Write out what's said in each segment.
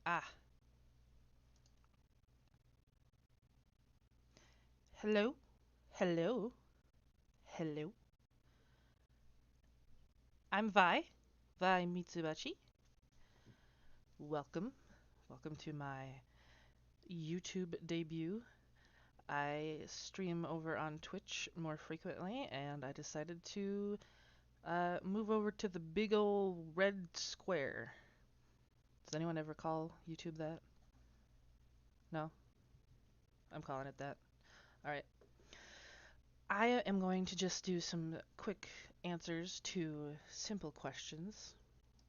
Ah, hello, hello, hello. I'm Vi Mitsubachi. Welcome, welcome to my YouTube debut. I stream over on Twitch more frequently, and I decided to move over to the big old red square. Does anyone ever call YouTube that? No, I'm calling it that. All right. I am going to just do some quick answers to simple questions,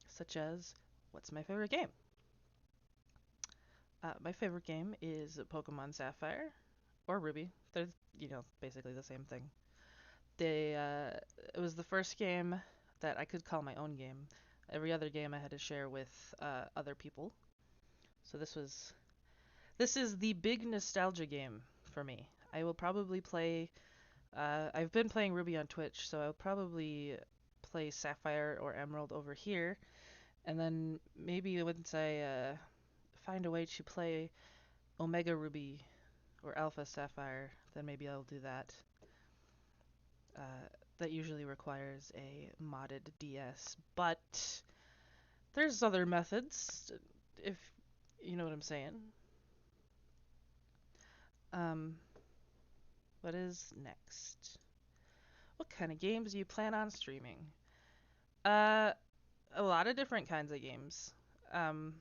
such as, what's my favorite game? My favorite game is Pokemon Sapphire or Ruby. They're, basically the same thing. They, it was the first game that I could call my own game. Every other game I had to share with other people. So this is the big nostalgia game for me. I will probably play. I've been playing Ruby on Twitch, so I'll probably play Sapphire or Emerald over here, and then maybe once I find a way to play Omega Ruby or Alpha Sapphire, then maybe I'll do that. That usually requires a modded DS, but there's other methods, if you know what I'm saying. Um, what is next? What kind of games do you plan on streaming? Uh, a lot of different kinds of games. Um,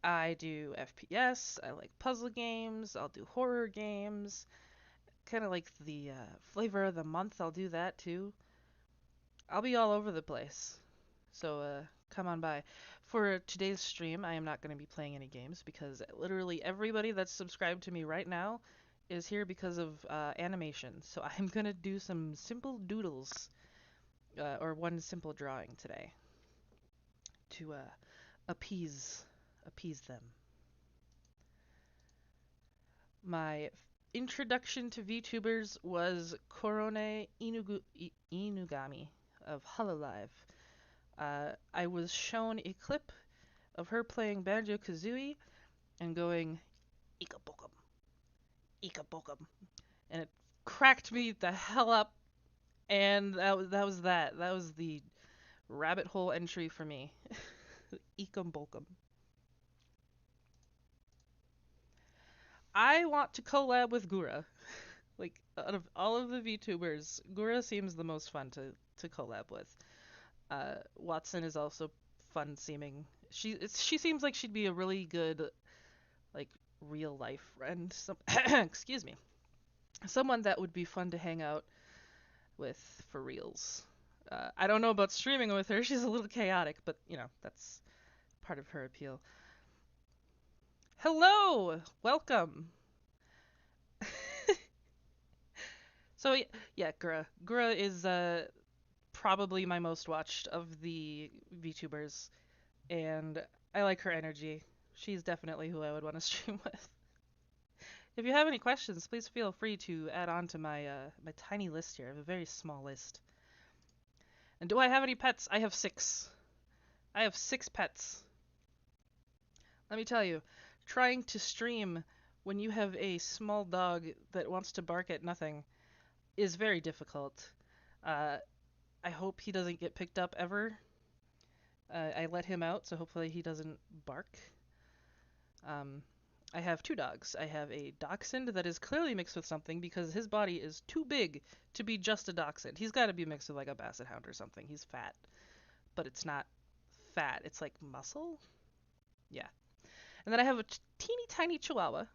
I do FPS, I like puzzle games, I'll do horror games, kind of like the flavor of the month, I'll do that too. I'll be all over the place. So come on by. For today's stream, I am not going to be playing any games because literally everybody that's subscribed to me right now is here because of animation. So I'm going to do some simple doodles or one simple drawing today to appease appease them. My introduction to VTubers was Korone Inugami of Hololive. I was shown a clip of her playing Banjo Kazooie and going, Ika Bokum, Ika Bokum. And it cracked me the hell up, and that was that. That was the rabbit hole entry for me. Ika Bokum. I want to collab with Gura. Like, out of all of the VTubers, Gura seems the most fun to collab with. Watson is also fun seeming. She seems like she'd be a really good, like, real life friend. Excuse me. Someone that would be fun to hang out with for reals. I don't know about streaming with her. She's a little chaotic, but that's part of her appeal. Hello, welcome. So yeah, Gura. Gura is probably my most watched of the VTubers, and I like her energy. She's definitely who I would want to stream with. If you have any questions, please feel free to add on to my tiny list here. I have a very small list. And do I have any pets? I have six. I have six pets. Let me tell you, trying to stream when you have a small dog that wants to bark at nothing is very difficult. Uh, I hope he doesn't get picked up ever. I let him out, so hopefully he doesn't bark. Um, I have two dogs. I have a dachshund that is clearly mixed with something because his body is too big to be just a dachshund. He's got to be mixed with like a basset hound or something. He's fat, but it's not fat. It's like muscle. Yeah. And then I have a teeny tiny chihuahua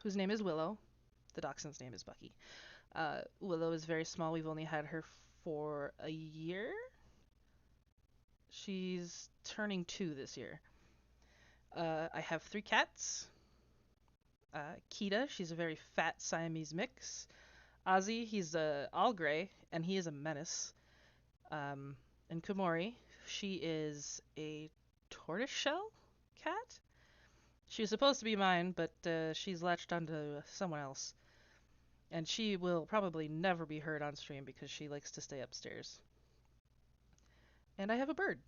whose name is Willow. The dachshund's name is Bucky. Willow is very small. We've only had her for a year. She's turning 2 this year. I have 3 cats. Kita, she's a very fat Siamese mix. Ozzy, he's all gray, and he is a menace. And Komori, she is a tortoiseshell cat. She was supposed to be mine, but she's latched onto someone else. And she will probably never be heard on stream because she likes to stay upstairs. And I have a bird.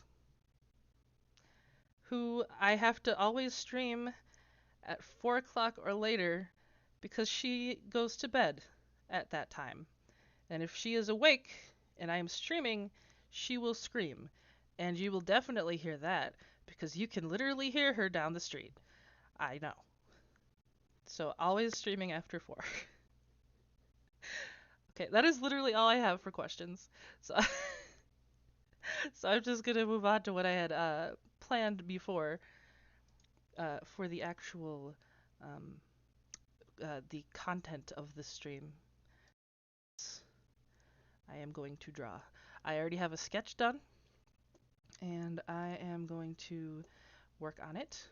who I have to always stream at 4 o'clock or later because she goes to bed at that time. And if she is awake and I am streaming, she will scream. And you will definitely hear that because you can literally hear her down the street. I know. So always streaming after 4. Okay, that is literally all I have for questions. So so I'm just gonna move on to what I had planned before for the actual um, the content of the stream. I am going to draw. I already have a sketch done, and I am going to work on it.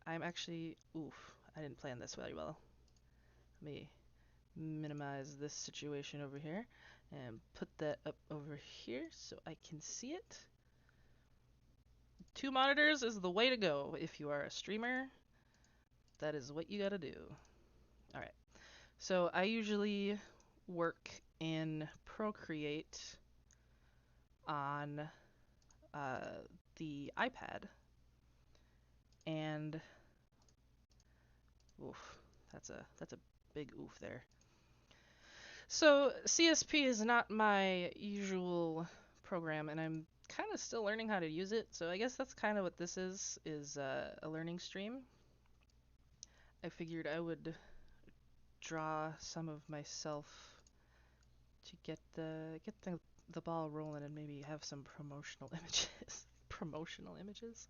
I'm actually, oof, I didn't plan this very well. Let me minimize this situation over here and put that up over here so I can see it. 2 monitors is the way to go if you are a streamer. That is what you gotta do. All right. So I usually work in Procreate on uh, the iPad, and oof, that's a big oof there. So CSP is not my usual program, and I'm kind of still learning how to use it. So I guess that's kind of what this is a learning stream. I figured I would draw some of myself to get the ball rolling and maybe have some promotional images. Promotional images.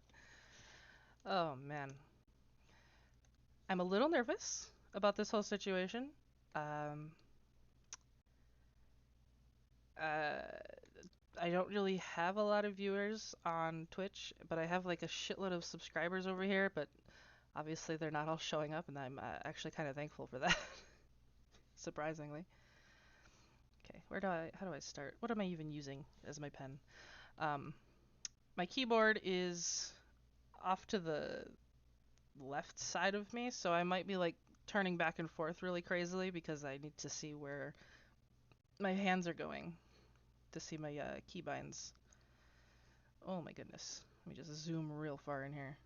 Oh man, I'm a little nervous about this whole situation. Um, uh, I don't really have a lot of viewers on Twitch, but I have like a shitload of subscribers over here, but obviously they're not all showing up, and I'm actually kind of thankful for that, surprisingly. Okay, how do I start? What am I even using as my pen? Um, my keyboard is off to the left side of me, so I might be like turning back and forth really crazily because I need to see where my hands are going to see my keybinds. Oh my goodness. Let me just zoom real far in here.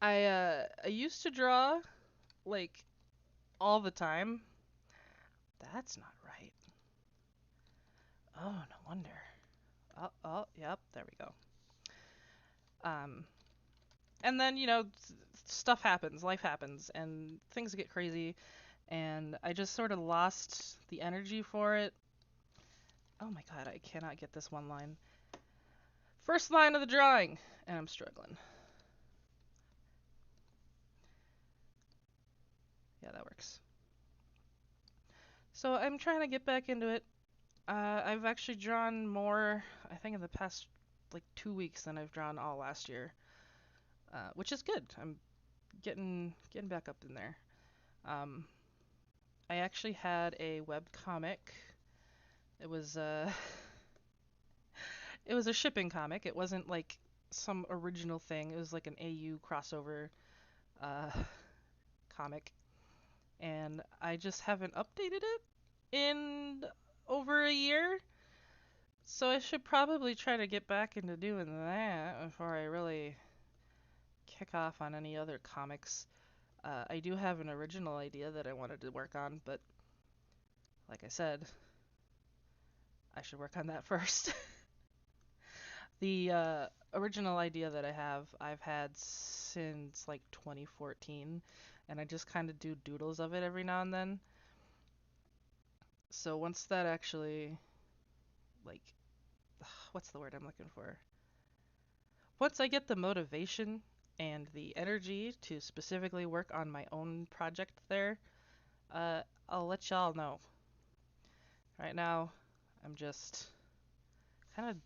I used to draw like all the time. That's not right. Oh, no wonder. Oh, oh, yep, there we go. Um, and then stuff happens, life happens, and things get crazy, and I just sort of lost the energy for it. Oh my god, I cannot get this one line. First line of the drawing, and I'm struggling. Yeah, that works. So I'm trying to get back into it. I've actually drawn more, I think, in the past like 2 weeks than I've drawn all last year, which is good. I'm getting back up in there. Um, I actually had a web comic. It was it was a shipping comic. It wasn't like some original thing. It was like an AU crossover uh, comic, and I just haven't updated it in over a year. So I should probably try to get back into doing that before I really kick off on any other comics. I do have an original idea that I wanted to work on, but like I said, I should work on that first. The original idea that I've had since like 2014, and I just kind of do doodles of it every now and then. So once that actually, like, what's the word I'm looking for? Once I get the motivation and the energy to specifically work on my own project there, I'll let y'all know. Right now, I'm just kind of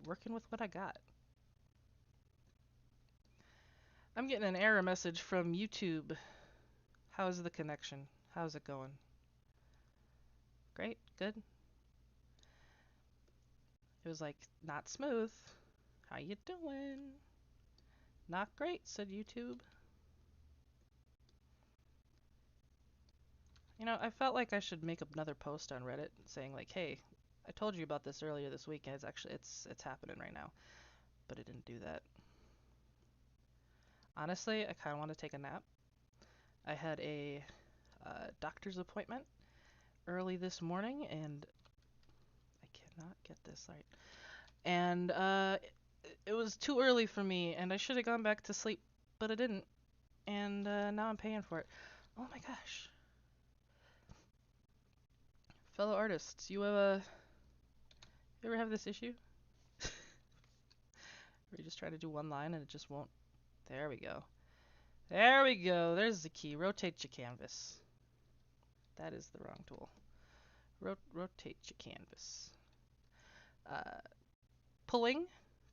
working with what I got. I'm getting an error message from YouTube. How's the connection? How's it going? Great, good. It was like, not smooth. How you doing? Not great, said YouTube. I felt like I should make another post on Reddit saying like, hey, I told you about this earlier this week, and it's happening right now. but it didn't do that. Honestly, I kind of want to take a nap. I had a doctor's appointment early this morning, and I cannot get this right. And it was too early for me, and I should have gone back to sleep, but I didn't. And now I'm paying for it. Oh my gosh. Fellow artists, you ever have this issue? Where you just try to do one line and it just won't. There we go. There we go. There's the key. Rotate your canvas. That is the wrong tool. Rotate your canvas. Uh, Pulling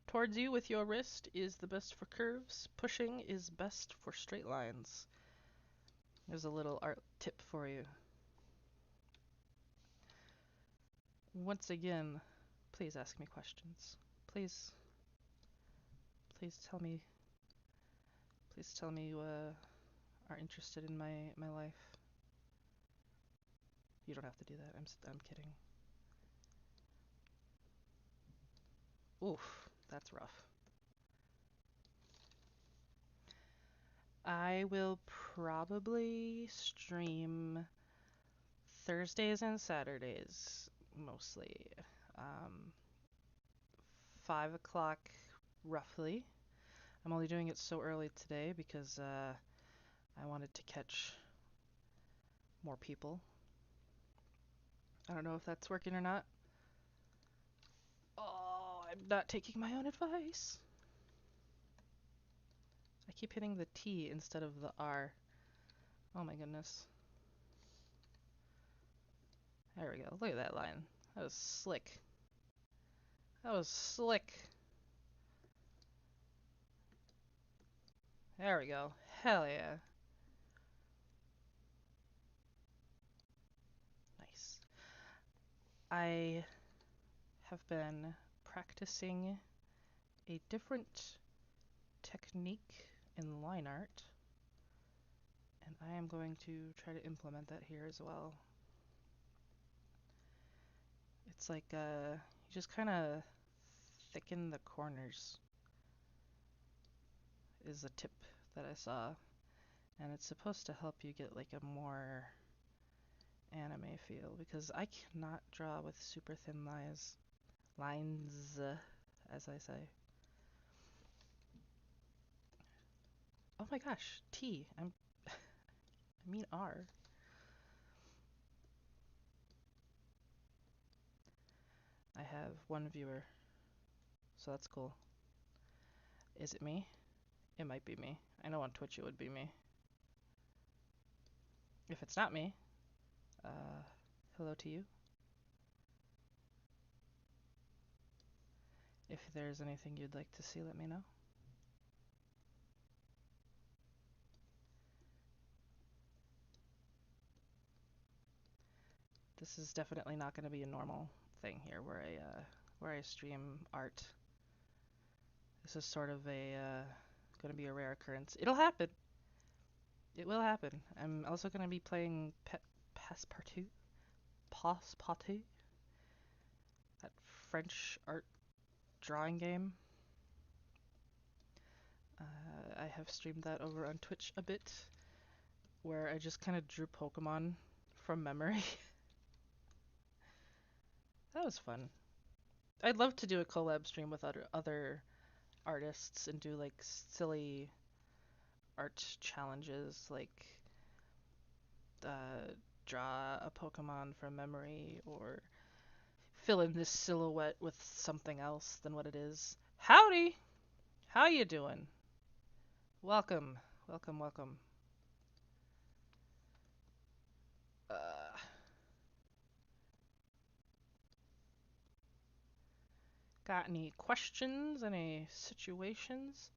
towards you with your wrist is the best for curves. Pushing is best for straight lines. There's a little art tip for you. Once again, please ask me questions. Please, please tell me. Please tell me you are interested in my life. You don't have to do that. I'm kidding. Oof, that's rough. I will probably stream Thursdays and Saturdays mostly. Um, 5 o'clock roughly. I'm only doing it so early today because I wanted to catch more people. I don't know if that's working or not. Oh, I'm not taking my own advice. I keep hitting the T instead of the R. Oh my goodness. There we go. Look at that line. That was slick. That was slick. There we go. Hell yeah. Nice. I have been practicing a different technique in line art, and I am going to try to implement that here as well. It's like you just kind of thicken the corners is a tip that I saw, and it's supposed to help you get like a more anime feel because I cannot draw with super thin lines, as I say. Oh my gosh, T. I mean R. I have one viewer, so that's cool. Is it me? It might be me. I know on Twitch it would be me. If it's not me, uh, hello to you. If there's anything you'd like to see, let me know. This is definitely not going to be a normal thing here where I stream art. This is sort of a going to be a rare occurrence. It'll happen. It will happen. I'm also going to be playing Passepartout, that French art drawing game. I have streamed that over on Twitch a bit, where I just kind of drew Pokemon from memory. That was fun. I'd love to do a collab stream with other artists and do like silly art challenges, like draw a Pokemon from memory or fill in this silhouette with something else than what it is. Howdy! How you doing? Welcome, welcome, welcome. Uh, got any questions? Any situations?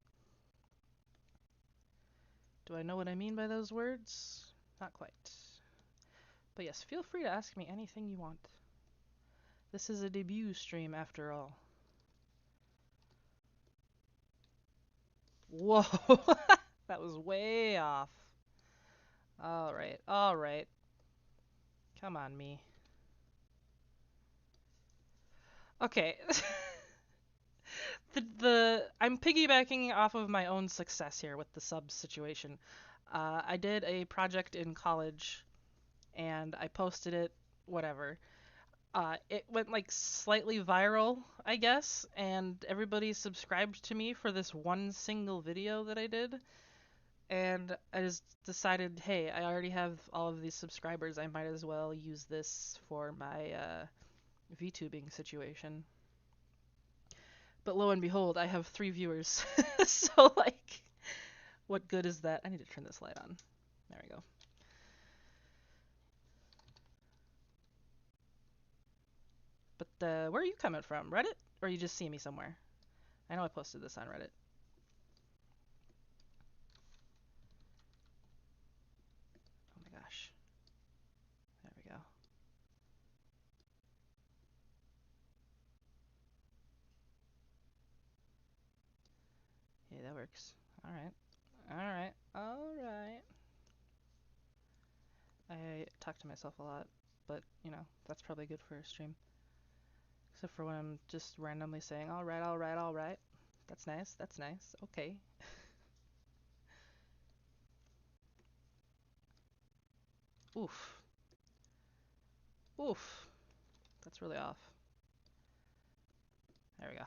Do I know what I mean by those words? Not quite. But yes, feel free to ask me anything you want. This is a debut stream after all. Whoa! That was way off. Alright, alright. Come on, me. Okay. the I'm piggybacking off of my own success here with the subs situation. I did a project in college and I posted it, whatever. It went like slightly viral, I guess, and everybody subscribed to me for this one single video that I did. And I just decided, hey, I already have all of these subscribers. I might as well use this for my VTubing situation. But lo and behold, I have 3 viewers. So, like, what good is that? I need to turn this light on. There we go. But where are you coming from? Reddit? Or you just see me somewhere? I know I posted this on Reddit. Oh my gosh. There we go. Yeah, that works. Alright. Alright. Alright. I talk to myself a lot, but, you know, that's probably good for a stream. Except for when I'm just randomly saying, alright, alright, alright. That's nice, that's nice. Okay. Oof. Oof. That's really off. There we go.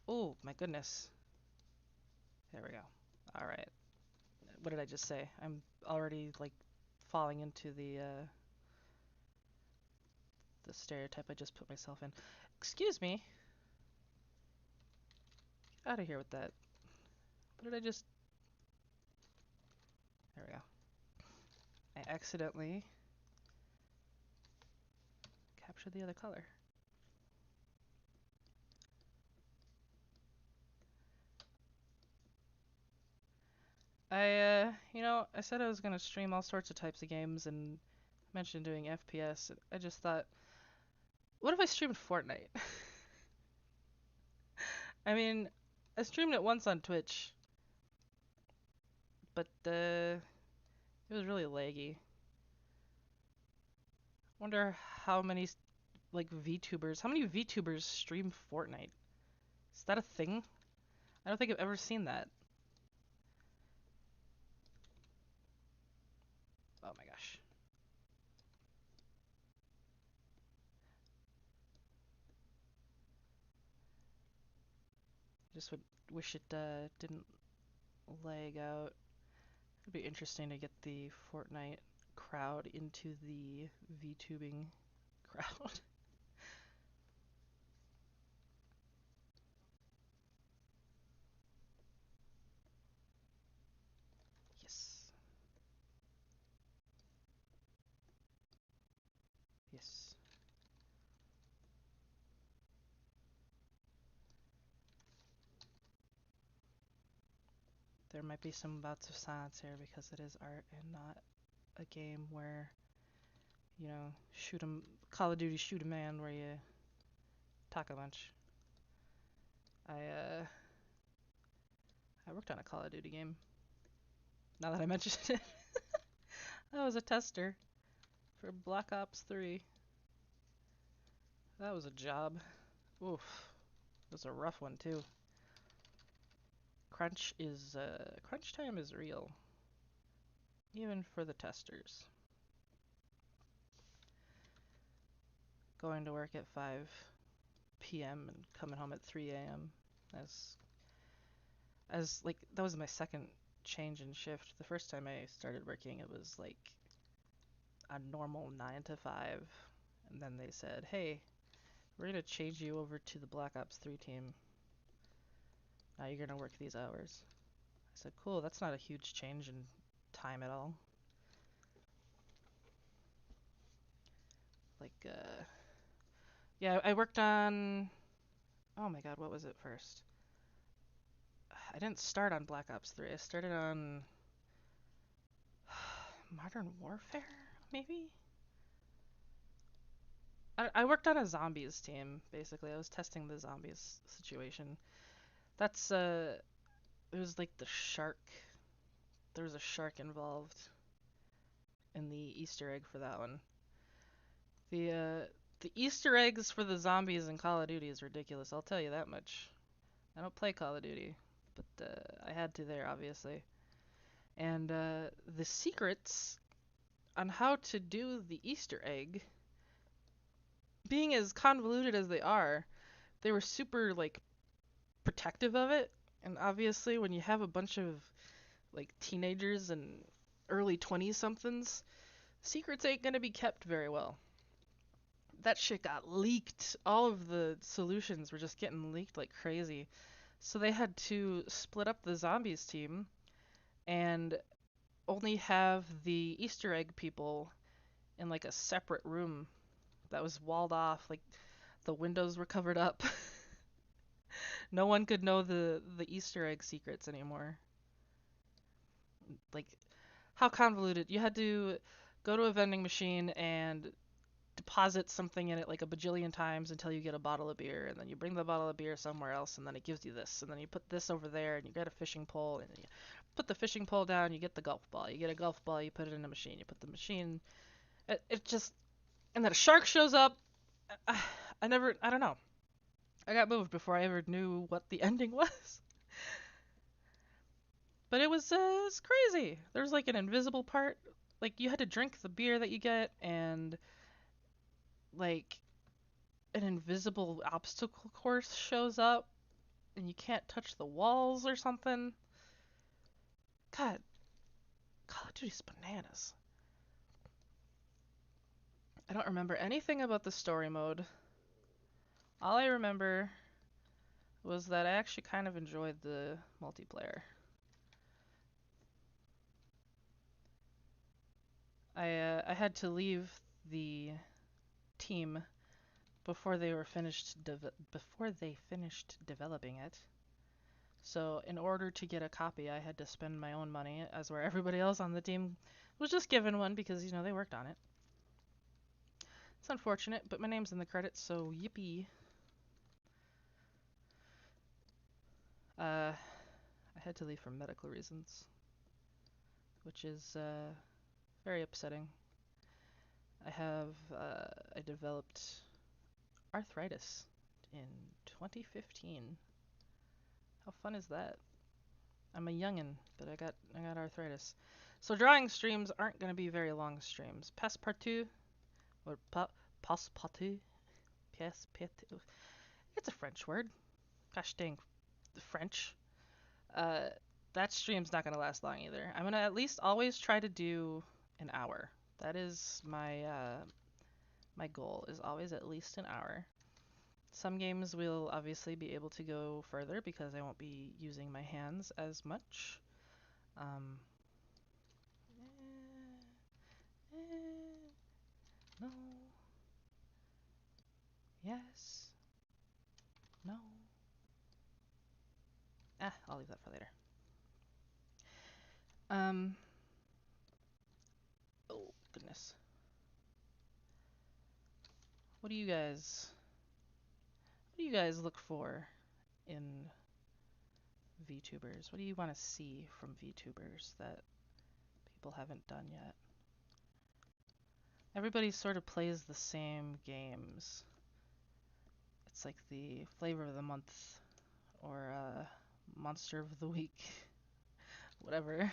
Oh, my goodness. There we go. Alright. What did I just say? I'm already, like, falling into the stereotype I just put myself in. Excuse me. Get out of here with that. What did I just... There we go. I accidentally captured the other color. I said I was gonna stream all sorts of types of games and mentioned doing FPS. I just thought, what if I streamed Fortnite? I mean, I streamed it once on Twitch, but it was really laggy. Wonder how many how many VTubers stream Fortnite? Is that a thing? I don't think I've ever seen that. Oh my gosh. Just would wish it didn't lag out. It'd be interesting to get the Fortnite crowd into the VTubing crowd. Yes. Yes. There might be some bouts of silence here because it is art and not a game where, you know, Call of Duty shoot a man where you talk a bunch. I I worked on a Call of Duty game. Now that I mentioned it, I was a tester for Black Ops 3. That was a job. Oof, it was a rough one too. Crunch time is real, even for the testers. Going to work at 5 p.m. and coming home at 3 a.m. As like that was my second change in shift. The first time I started working, it was like a normal 9 to 5, and then they said, "Hey, we're gonna change you over to the Black Ops 3 team. Now you're gonna work these hours." I said, "Cool, that's not a huge change in time at all." Like, yeah, I worked on. Oh my God, what was it first? I didn't start on Black Ops 3. I started on Modern Warfare, maybe? I worked on a zombies team, basically. I was testing the zombies situation. That's, it was like the shark. There was a shark involved in the Easter egg for that one. The uh, the Easter eggs for the zombies in Call of Duty is ridiculous. I'll tell you that much. I don't play Call of Duty, but I had to there obviously. And the secrets on how to do the Easter egg, being as convoluted as they were super like protective of it. And obviously, when you have a bunch of like teenagers and early 20 somethings, secrets ain't gonna be kept very well. That shit got leaked. All of the solutions were just getting leaked like crazy. So they had to split up the zombies team and only have the Easter egg people in like a separate room that was walled off. Like the windows were covered up. No one could know the Easter egg secrets anymore. Like how convoluted. You had to go to a vending machine and deposit something in it like a bajillion times until you get a bottle of beer, and then you bring the bottle of beer somewhere else, and then it gives you this, and then you put this over there, and you get a fishing pole, and you put the fishing pole down, you get the golf ball. You get a golf ball, you put it in a machine. You put the machine. It just, and then a shark shows up. I, I don't know. I got moved before I ever knew what the ending was. But it's crazy. There's like an invisible part. Like you had to drink the beer that you get, and like an invisible obstacle course shows up and you can't touch the walls or something. God, Call of Duty's bananas. I don't remember anything about the story mode. All I remember was that I actually kind of enjoyed the multiplayer. I had to leave the team before they finished developing it. So in order to get a copy, I had to spend my own money, as where everybody else on the team was just given one because they worked on it. It's unfortunate, but my name's in the credits, so yippee. I had to leave for medical reasons, which is very upsetting. I developed arthritis in 2015. How fun is that? I'm a youngin', but I got arthritis. So drawing streams aren't going to be very long streams. Passepartout, or passepartout, passepartout. It's a French word. Gosh dang, French. Uh, that stream's not gonna last long either. I'm gonna at least always try to do an hour. That is my goal is always at least an hour. Some games will obviously be able to go further because I won't be using my hands as much. Um, no. Yes. No. I'll leave that for later. Um. Oh goodness. What do you guys? What do you guys look for in VTubers? What do you want to see from VTubers that people haven't done yet? Everybody sort of plays the same games. It's like the flavor of the month or monster of the week, whatever.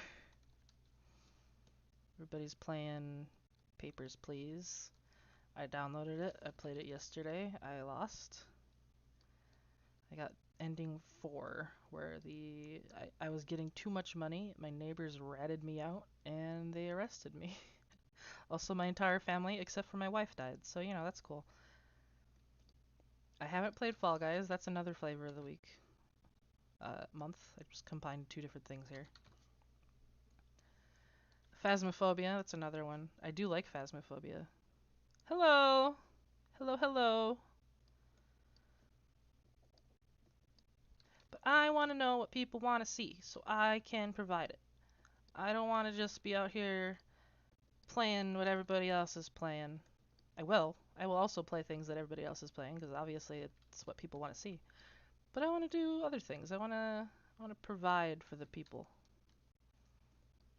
Everybody's playing Papers, Please. I downloaded it. I played it yesterday. I lost. I got ending 4, where I was getting too much money. My neighbors ratted me out, and they arrested me. Also, my entire family, except for my wife, died. So, that's cool. I haven't played Fall Guys. That's another flavor of the week. Month. I just combined 2 different things here. Phasmophobia. That's another one. I do like Phasmophobia. Hello! Hello, hello! But I want to know what people want to see, so I can provide it. I don't want to just be out here playing what everybody else is playing. I will. I will also play things that everybody else is playing, because obviously it's what people want to see. But I want to do other things. I want to provide for the people.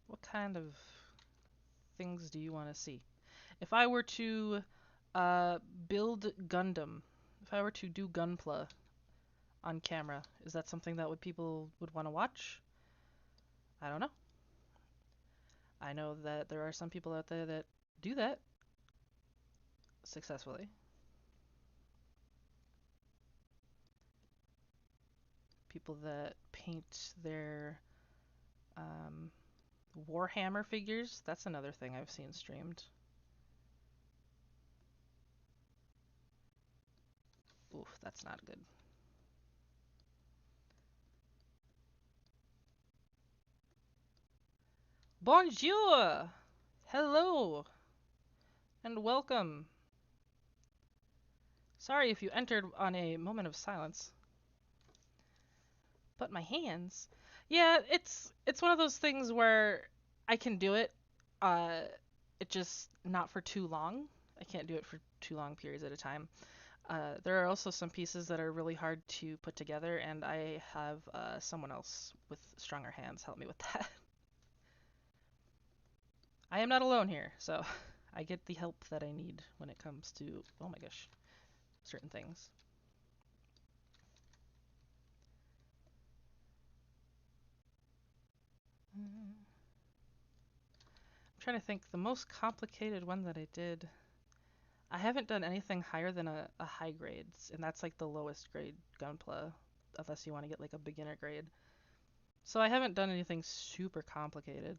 What kind of things do you want to see? If I were to uh, build Gundam, if I were to do Gunpla on camera, is that something that people would want to watch? I don't know. I know that there are some people out there that do that successfully. People that paint their um, Warhammer figures. That's another thing I've seen streamed. Oof, that's not good. Bonjour! Hello! And welcome. Sorry if you entered on a moment of silence. But my hands. Yeah, it's one of those things where I can do it. Uh it just not for too long. I can't do it for too long periods at a time. There are also some pieces that are really hard to put together, and I have someone else with stronger hands help me with that. I am not alone here, so I get the help that I need when it comes to, oh my gosh, certain things. I'm trying to think, the most complicated one that I did. I haven't done anything higher than a high grade, and that's like the lowest grade Gunpla, unless you want to get like a beginner grade. So I haven't done anything super complicated.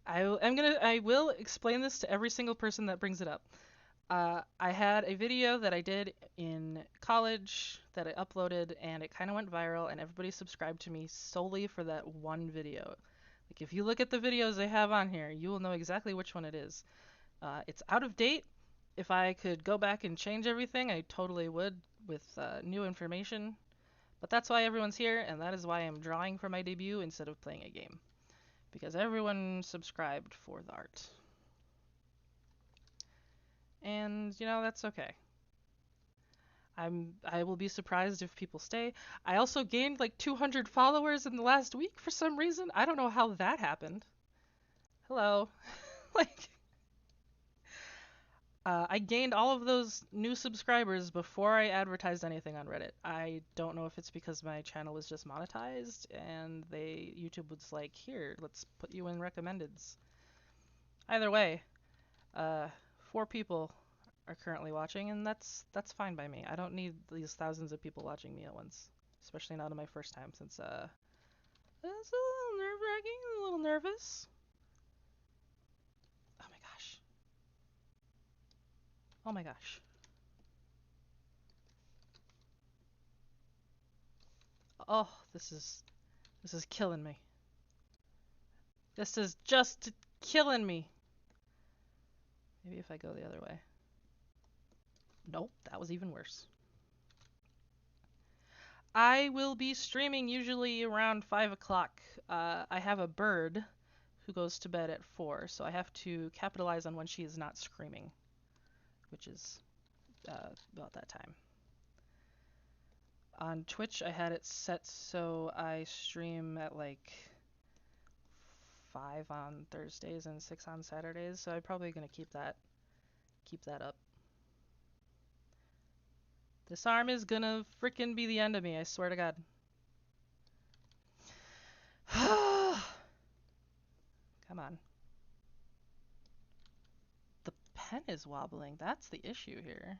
I will explain this to every single person that brings it up. I had a video that I did in college that I uploaded, and it kind of went viral, and everybody subscribed to me solely for that one video. Like, if you look at the videos I have on here, you will know exactly which one it is. It's out of date. If I could go back and change everything, I totally would with new information. But that's why everyone's here, and that is why I'm drawing for my debut instead of playing a game. Because everyone subscribed for the art. And, that's okay. I will be surprised if people stay. I also gained like 200 followers in the last week for some reason. I don't know how that happened. Hello. like I gained all of those new subscribers before I advertised anything on Reddit. I don't know if it's because my channel was just monetized and YouTube was like, "Here, let's put you in recommendeds." Either way, uh 4 people are currently watching, and that's fine by me. I don't need these thousands of people watching me at once, especially not on my first time, since it's a little nerve-wracking, a little nervous. Oh my gosh. Oh my gosh. Oh, this is killing me. This is just killing me. Maybe if I go the other way. Nope, that was even worse. I will be streaming usually around 5 o'clock. I have a bird who goes to bed at 4, so I have to capitalize on when she is not screaming, which is about that time. On Twitch, I had it set so I stream at like 5 on Thursdays and 6 on Saturdays, so I'm probably gonna keep that up. This arm is gonna frickin' be the end of me, I swear to God. Come on. The pen is wobbling. That's the issue here.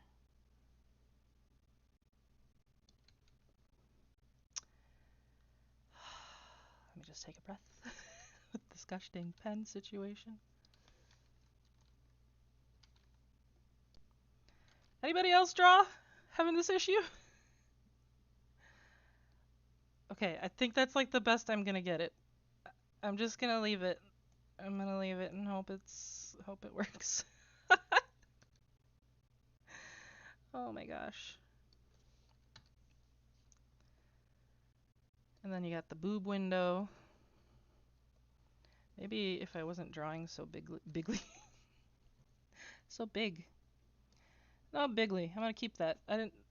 Let me just take a breath with this gosh dang pen situation. Anybody else draw? Having this issue? Okay, I think that's like the best I'm gonna get it. I'm just gonna leave it. I'm gonna leave it and hope it works. Oh my gosh. And then you got the boob window. Maybe if I wasn't drawing so bigly. So big. No, bigly. I'm gonna keep that.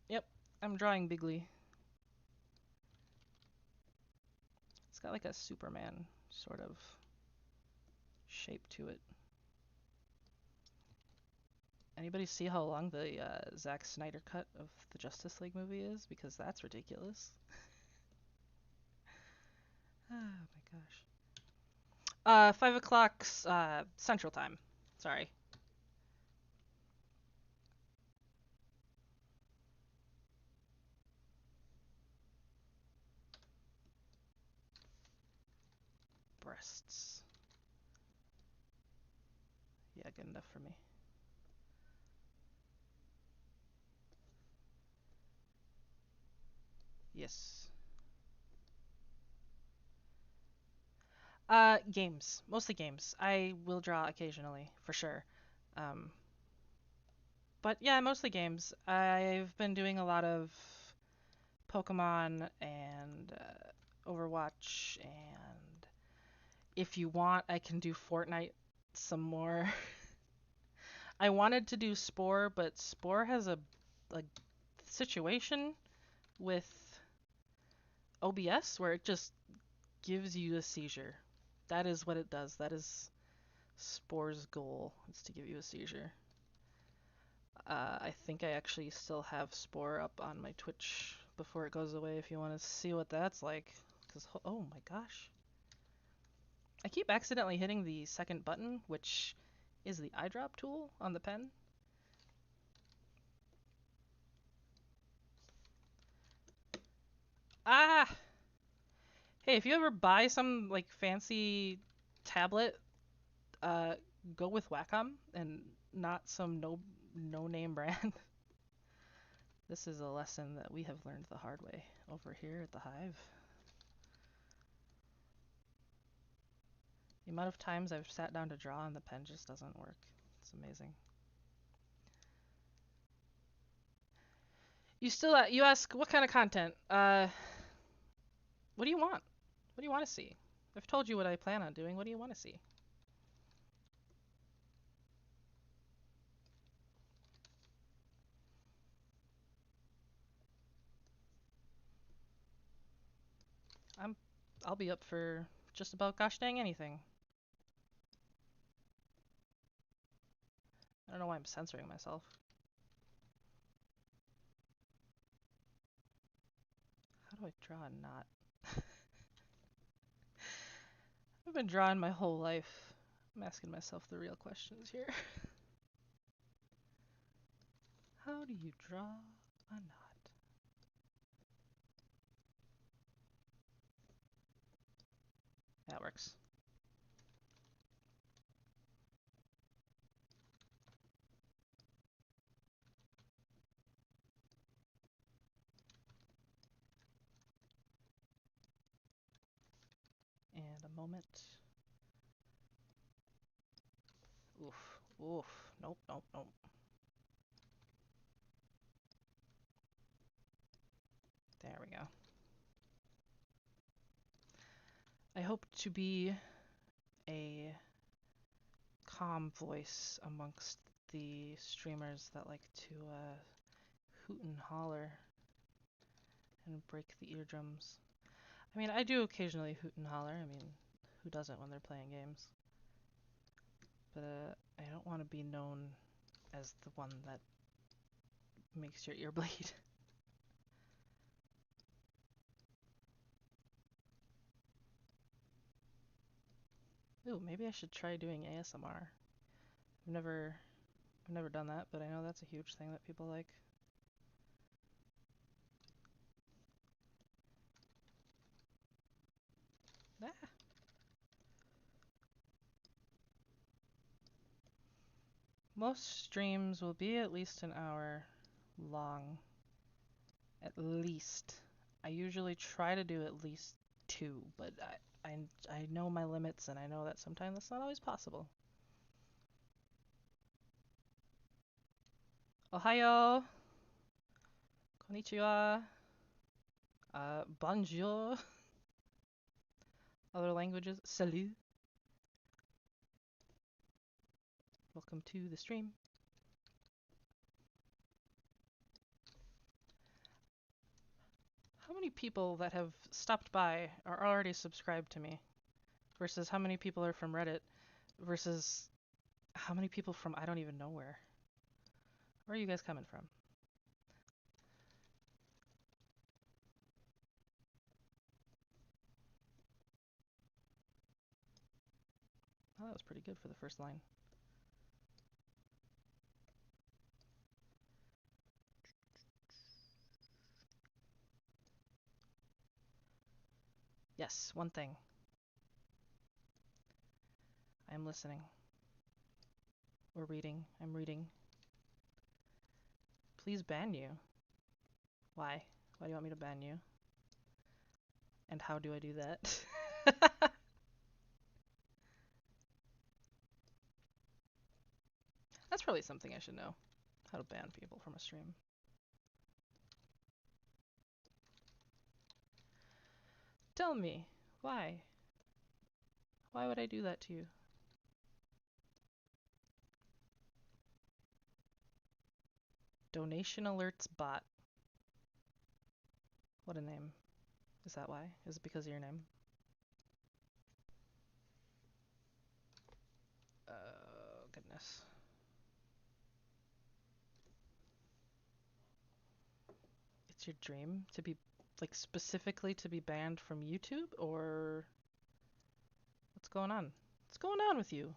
Yep, I'm drawing bigly. got like a Superman sort of shape to it. Anybody see how long the Zack Snyder cut of the Justice League movie is? Because that's ridiculous. Oh my gosh. 5 o'clock Central Time. Sorry. Breasts. Yeah, good enough for me. Yes. Games. Mostly games. I will draw occasionally, for sure. Um, but yeah, mostly games. I've been doing a lot of Pokemon and Overwatch, and if you want, I can do Fortnite some more. I wanted to do Spore, but Spore has a situation with OBS where it just gives you a seizure. That is what it does. That is Spore's goal, is to give you a seizure. I think I actually still have Spore up on my Twitch before it goes away if you want to see what that's like. Because, oh my gosh. I keep accidentally hitting the second button, which is the eyedrop tool on the pen. Ah! Hey, if you ever buy some like fancy tablet, uh, go with Wacom and not some no name brand. This is a lesson that we have learned the hard way over here at the Hive. The amount of times I've sat down to draw and the pen just doesn't work. It's amazing. You ask what kind of content? What do you want? What do you want to see? I've told you what I plan on doing. What do you want to see? I'm I'll be up for just about gosh dang anything. I don't know why I'm censoring myself. How do I draw a knot? I've been drawing my whole life. I'm asking myself the real questions here. How do you draw a knot? That works. And a moment. Oof. Oof. Nope, nope, nope. There we go. I hope to be a calm voice amongst the streamers that like to hoot and holler and break the eardrums. I mean, I do occasionally hoot and holler. I mean, who doesn't when they're playing games? But I don't want to be known as the one that makes your ear bleed. Ooh, maybe I should try doing ASMR. I've never done that, but I know that's a huge thing that people like. Ah. Most streams will be at least an hour long. At least. I usually try to do at least 2, but I know my limits and I know that sometimes that's not always possible. Ohayo, konnichiwa, bonjour, other languages, salut. Welcome to the stream. how many people that have stopped by are already subscribed to me versus how many people are from Reddit versus how many people from I don't even know where. Where are you guys coming from? Oh, that was pretty good for the first line. Yes, one thing. I am listening. Or reading. I'm reading. Please ban you. Why? Why do you want me to ban you? And how do I do that? That's probably something I should know. How to ban people from a stream. Tell me. Why? Why would I do that to you? Donation alerts bot. What a name. Is that why? Is it because of your name? Oh, goodness. It's your dream to be, like, specifically to be banned from YouTube? Or what's going on? What's going on with you?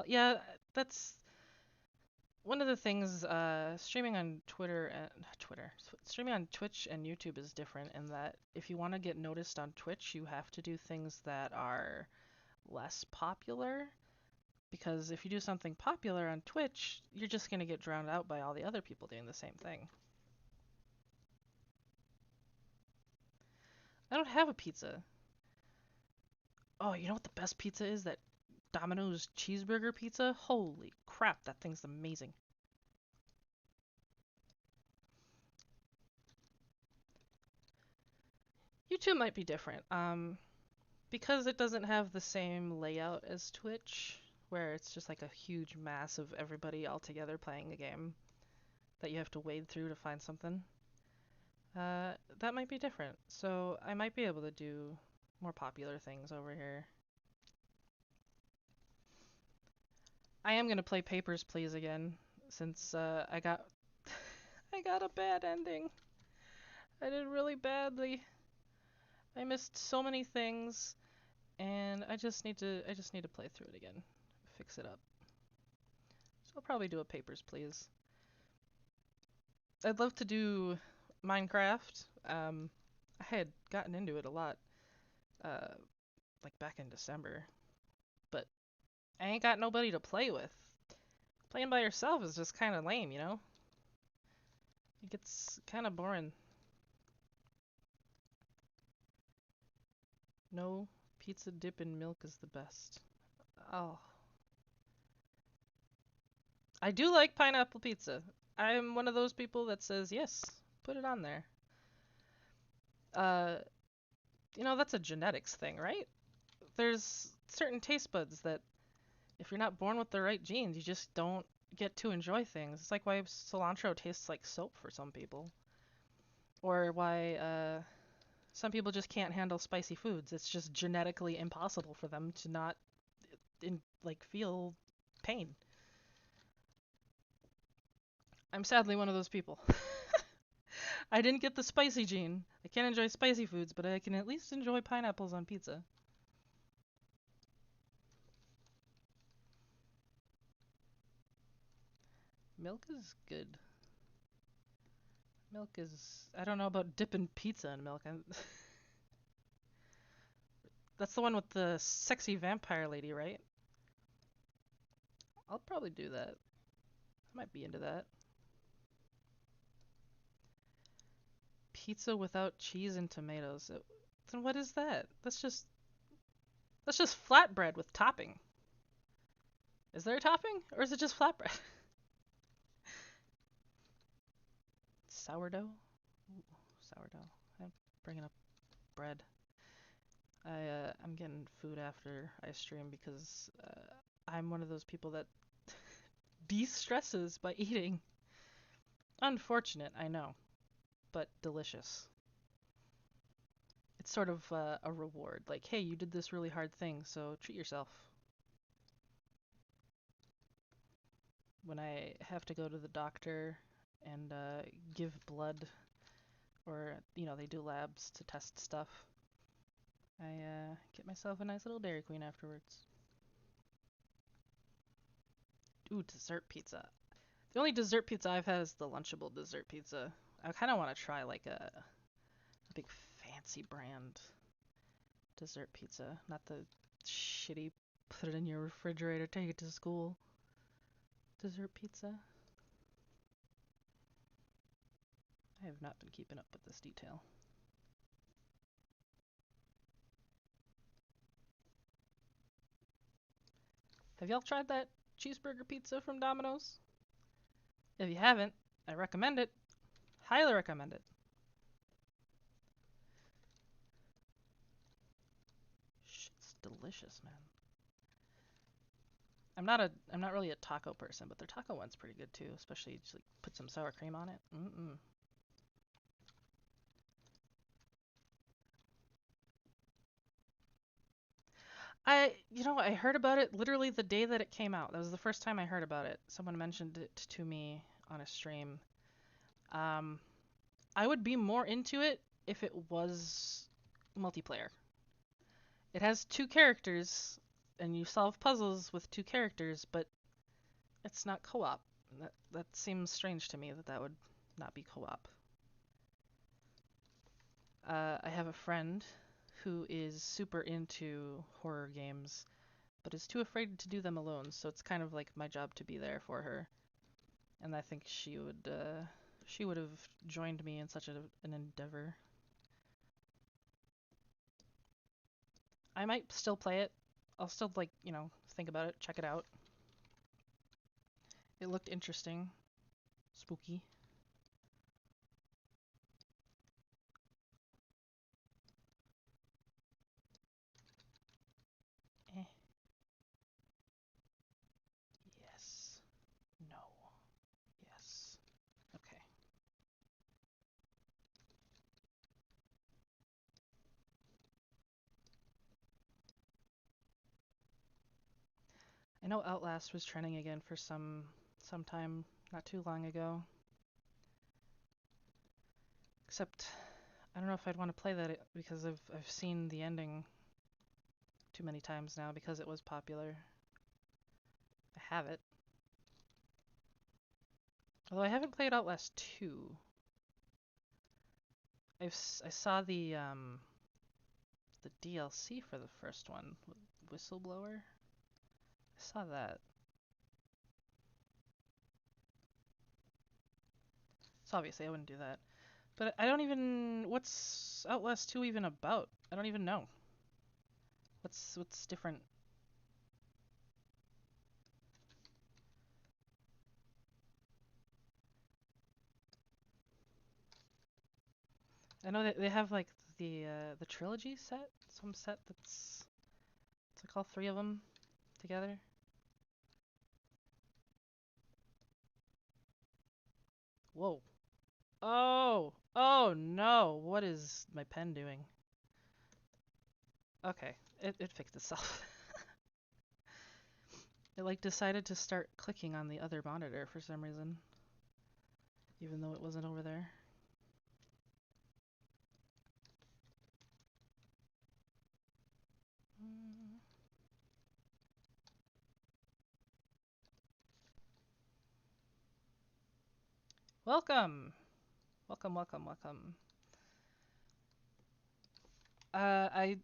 Yeah, that's one of the things. Streaming on streaming on Twitch and YouTube is different in that if you want to get noticed on Twitch, you have to do things that are less popular. Because if you do something popular on Twitch, you're just going to get drowned out by all the other people doing the same thing. I don't have a pizza. Oh, you know what the best pizza is? That Domino's cheeseburger pizza? Holy crap, that thing's amazing. YouTube might be different. Because it doesn't have the same layout as Twitch, where it's just like a huge mass of everybody all together playing a game that you have to wade through to find something. That might be different. So I might be able to do more popular things over here. I am gonna play Papers, Please again, since I got I got a bad ending. I did really badly. I missed so many things, and I just need to play through it again, fix it up. So I'll probably do a Papers, Please. I'd love to do Minecraft. I had gotten into it a lot, uh, like back in December, but I ain't got nobody to play with. Playing by yourself is just kind of lame, you know? It gets kind of boring. No, pizza dip in milk is the best. Oh, I do like pineapple pizza. I'm one of those people that says yes, put it on there. Uh, that's a genetics thing, right? There's certain taste buds that if you're not born with the right genes, you just don't get to enjoy things. It's like why cilantro tastes like soap for some people, or why some people just can't handle spicy foods. It's just genetically impossible for them to not feel pain. I'm sadly one of those people. I didn't get the spicy gene. I can't enjoy spicy foods, but I can at least enjoy pineapples on pizza. Milk is good. Milk is. I don't know about dipping pizza in milk. That's the one with the sexy vampire lady, right? I'll probably do that. I might be into that. Pizza without cheese and tomatoes. Then what is that? That's just flatbread with topping. Is there a topping, or is it just flatbread? Sourdough. Ooh, sourdough. I'm bringing up bread. I'm getting food after I stream because I'm one of those people that de-stresses by eating. Unfortunate, I know, but delicious. It's sort of a reward. Like, hey, you did this really hard thing, so treat yourself. When I have to go to the doctor and give blood, or, they do labs to test stuff, I get myself a nice little Dairy Queen afterwards. Ooh, dessert pizza. The only dessert pizza I've had is the Lunchable dessert pizza. I kind of want to try like a big fancy brand dessert pizza, not the shitty put it in your refrigerator, take it to school dessert pizza. I have not been keeping up with this detail. Have y'all tried that cheeseburger pizza from Domino's? If you haven't, I recommend it. Highly recommend it. Shit's delicious, man. I'm not really a taco person, but their taco one's pretty good too, especially just like put some sour cream on it. Mm-mm. I heard about it literally the day that it came out. That was the first time I heard about it. Someone mentioned it to me on a stream. Um, I would be more into it if it was multiplayer. It has two characters, and you solve puzzles with two characters, but it's not co-op. That seems strange to me that that would not be co-op. I have a friend who is super into horror games, but is too afraid to do them alone, so it's kind of like my job to be there for her. And I think she would have joined me in such an endeavor. I might still play it. I'll still like, think about it, check it out. It looked interesting. Spooky. Eh. Yes. No. Yes. Okay. I know Outlast was trending again for some time not too long ago. Except I don't know if I'd want to play that because I've seen the ending too many times now because it was popular. I have it. Although I haven't played Outlast 2. I saw the DLC for the first one, Whistleblower. I saw that. So obviously I wouldn't do that. But I don't even what's Outlast 2 even about? I don't even know. What's different? I know that they have like the trilogy set, some set that's it's like all three of them together. Whoa. Oh no. What is my pen doing? Okay, it fixed itself. It like decided to start clicking on the other monitor for some reason, even though it wasn't over there. Welcome, welcome. I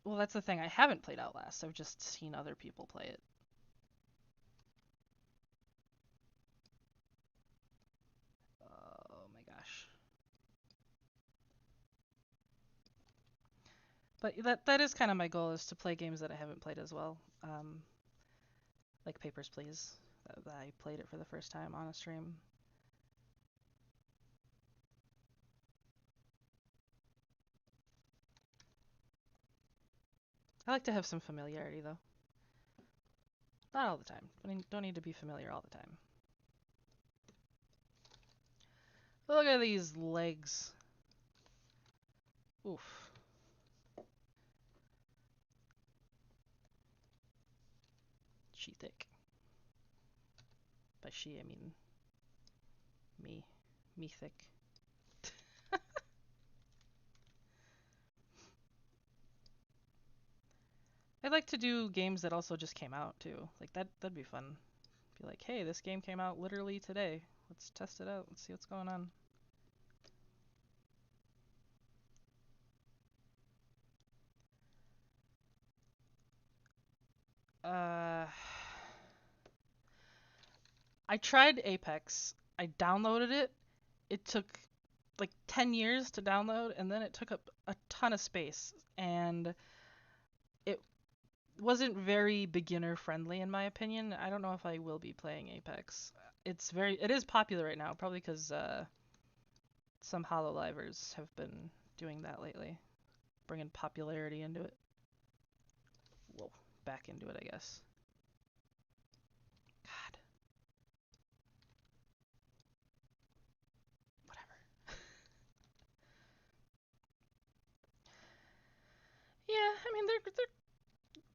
well, that's the thing. I haven't played Outlast. I've just seen other people play it. Oh my gosh. But that is kind of my goal is to play games that I haven't played as well. Like Papers, Please. That I played it for the first time on a stream. I like to have some familiarity though. Not all the time. I mean, don't need to be familiar all the time. Look at these legs. Oof. She thick. By she, I mean me. Me thick. I'd like to do games that also just came out too. Like that'd be fun. Be like, hey, this game came out literally today. Let's test it out. Let's see what's going on. Uh, I tried Apex. I downloaded it. It took like 10 years to download, and then it took up a ton of space, and it wasn't very beginner friendly in my opinion. I don't know if I will be playing Apex. It is popular right now, probably because some Hololivers have been doing that lately, bringing popularity into it. Whoa, back into it, I guess. God, whatever. Yeah, I mean they're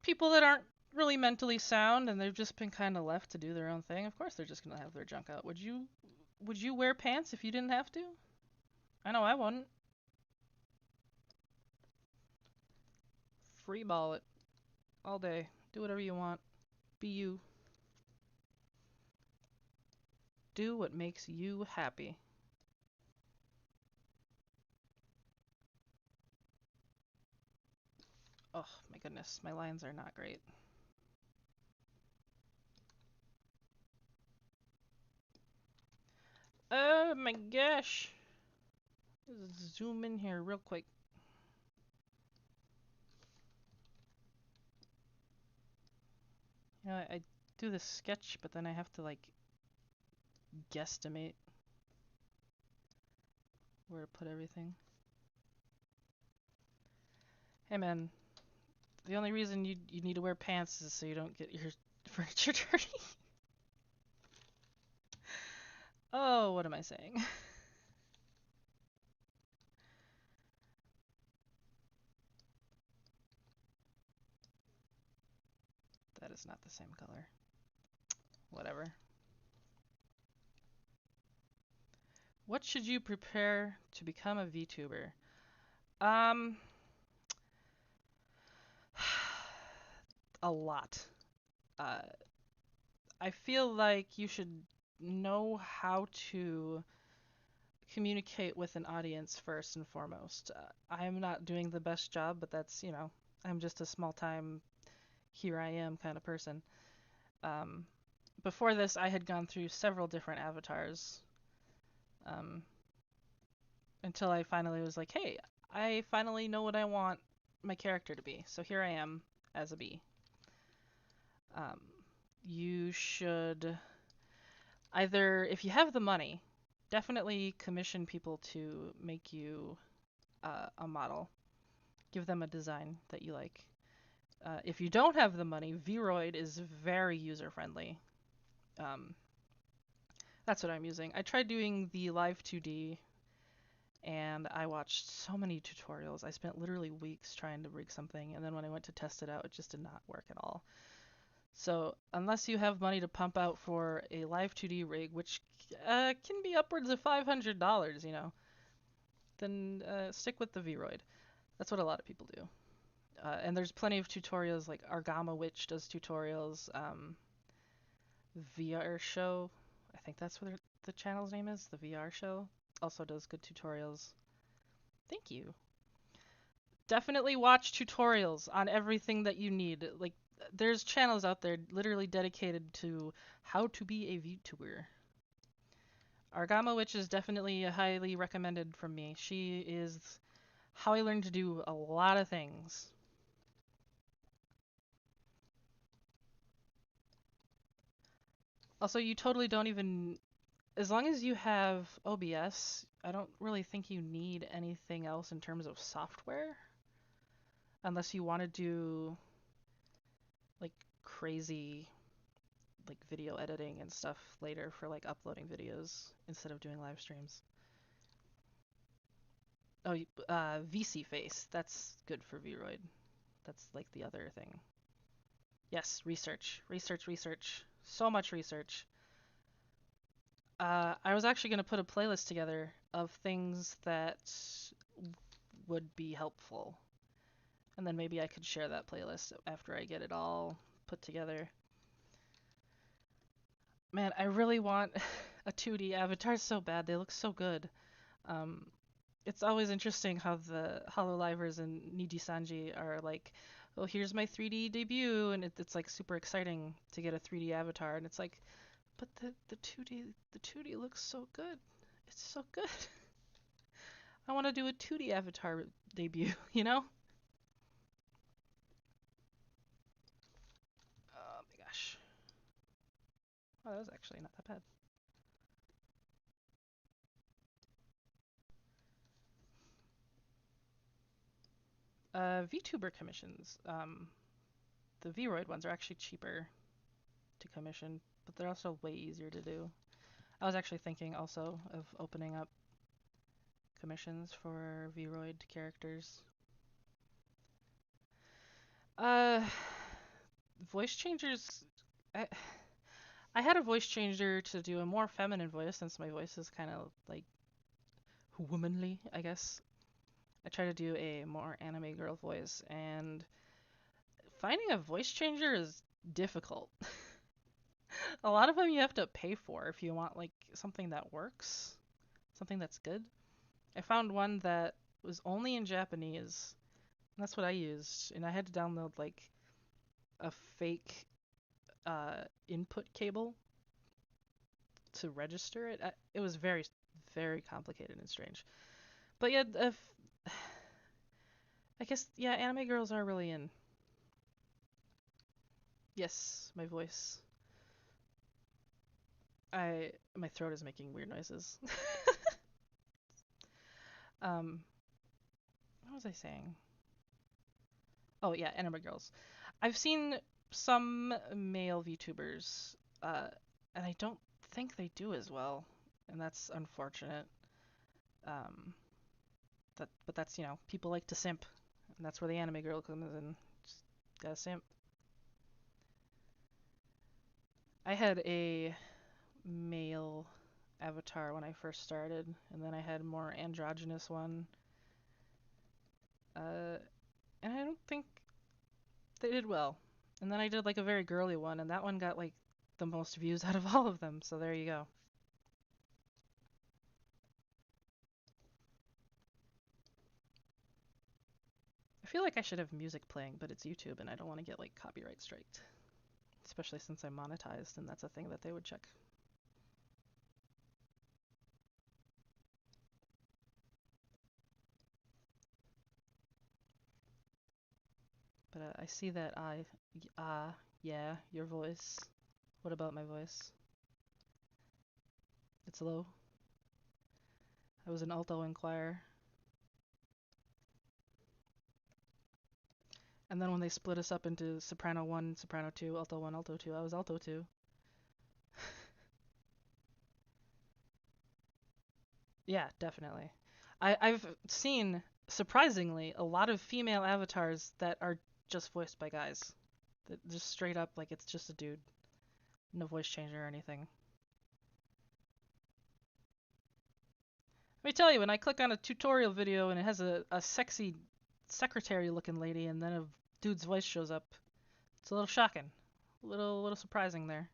people that aren't really mentally sound and they've just been kind of left to do their own thing. Of course, they're just gonna have their junk out. Would you wear pants if you didn't have to? I know I wouldn't. Free ball it all day. Do whatever you want. Be you. Do what makes you happy. Oh my goodness, my lines are not great. Oh my gosh. Zoom in here real quick. I do this sketch, but then I have to like guesstimate where to put everything. Hey man, the only reason you need to wear pants is so you don't get your furniture dirty. Oh, what am I saying? That is not the same color. Whatever. What should you prepare to become a VTuber? Um, a lot. Uh, I feel like you should know how to communicate with an audience first and foremost. I am not doing the best job, but I'm just a small time, here I am kind of person. Um, Before this, I had gone through several different avatars um, until I finally was like, hey, I finally know what I want my character to be. So here I am as a bee. Um, you should either, if you have the money, definitely commission people to make you a model. Give them a design that you like. If you don't have the money, Vroid is very user friendly. Um, that's what I'm using. I tried doing the live 2D and I watched so many tutorials. I spent literally weeks trying to rig something, and then when I went to test it out, it just did not work at all. So unless you have money to pump out for a live 2D rig, which can be upwards of $500, then stick with the Vroid. That's what a lot of people do. And there's plenty of tutorials, like Argama Witch does tutorials. VR Show, I think that's what the channel's name is, the VR Show, also does good tutorials. Thank you. Definitely watch tutorials on everything that you need. Like, there's channels out there literally dedicated to how to be a VTuber. Argama Witch is definitely highly recommended from me. She is how I learned to do a lot of things. Also, you totally don't even, as long as you have OBS, I don't really think you need anything else in terms of software. Unless you want to do like crazy like video editing and stuff later for like uploading videos instead of doing live streams. Oh, VC face. That's good for Vroid. That's like the other thing. Yes, research, research, research. So much research. I was actually going to put a playlist together of things that would be helpful. And then maybe I could share that playlist after I get it all put together. Man, I really want a 2D avatar so bad. They look so good. Um, it's always interesting how the Hololivers and Niji Sanji are like, oh, here's my 3D debut, and it's like super exciting to get a 3D avatar, and it's like, but the 2D looks so good. It's so good. I want to do a 2D avatar debut, you know? Oh my gosh. Oh, that was actually not that bad. VTuber commissions. The Vroid ones are actually cheaper to commission, but they're also way easier to do. I was actually thinking also of opening up commissions for Vroid characters. Uh, voice changers. I, I had a voice changer to do a more feminine voice since my voice is kind of like womanly, I guess. I try to do a more anime girl voice, and finding a voice changer is difficult. A lot of them you have to pay for if you want like something that works, something that's good. I found one that was only in Japanese, and that's what I used, and I had to download like a fake input cable to register it. It was very, very complicated and strange. But yeah, if, I guess yeah, anime girls are really in. Yes, my voice. My throat is making weird noises. um, what was I saying? Oh yeah, anime girls. I've seen some male VTubers, uh, and I don't think they do as well, and that's unfortunate. Um, but that's people like to simp, and that's where the anime girl comes in. Just gotta simp. I had a male avatar when I first started, and then I had a more androgynous one. Uh, and I don't think they did well. And then I did like a very girly one, and that one got like the most views out of all of them. So there you go. I feel like I should have music playing, but it's YouTube, and I don't want to get like copyright striked, especially since I'm monetized, and that's a thing that they would check. But I see that yeah, your voice. What about my voice? It's low. I was an alto inquirer. And then when they split us up into soprano 1, soprano 2, alto 1, alto 2, I was alto 2. Yeah, definitely. I've seen, surprisingly, a lot of female avatars that are just voiced by guys. That just straight up, like, it's just a dude. No voice changer or anything. Let me tell you, when I click on a tutorial video and it has a sexy secretary looking lady and then a dude's voice shows up, it's a little shocking. A little surprising there.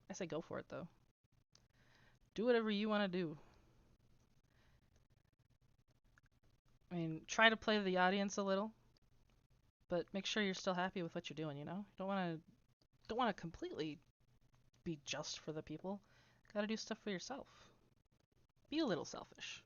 I say go for it though. Do whatever you want to do. I mean, try to play to the audience a little, but make sure you're still happy with what you're doing, you know? Don't want to completely be just for the people. Got to do stuff for yourself. Be a little selfish.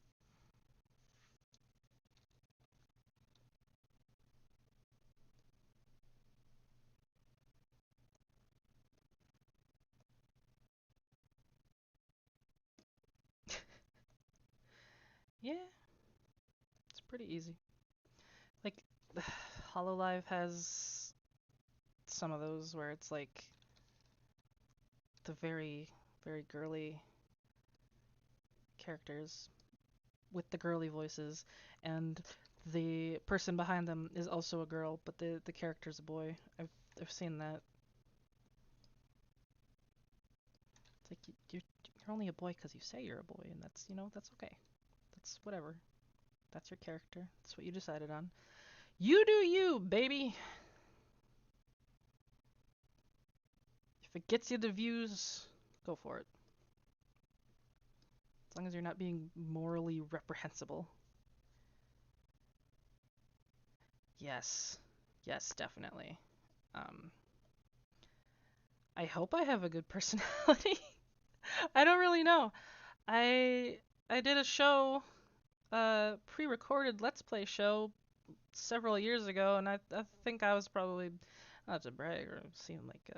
Yeah, it's pretty easy. Like Hololive has some of those where it's like the very, very girly characters with the girly voices, and the person behind them is also a girl, but the character's a boy. I've seen that. It's like you're only a boy because you say you're a boy, and that's okay. That's whatever. That's your character. That's what you decided on. You do you, baby. If it gets you the views, go for it. As long as you're not being morally reprehensible. Yes. Yes, definitely. Um, I hope I have a good personality. I don't really know. I I did a show, pre-recorded Let's Play show several years ago, and I think I was probably, not to brag or seem like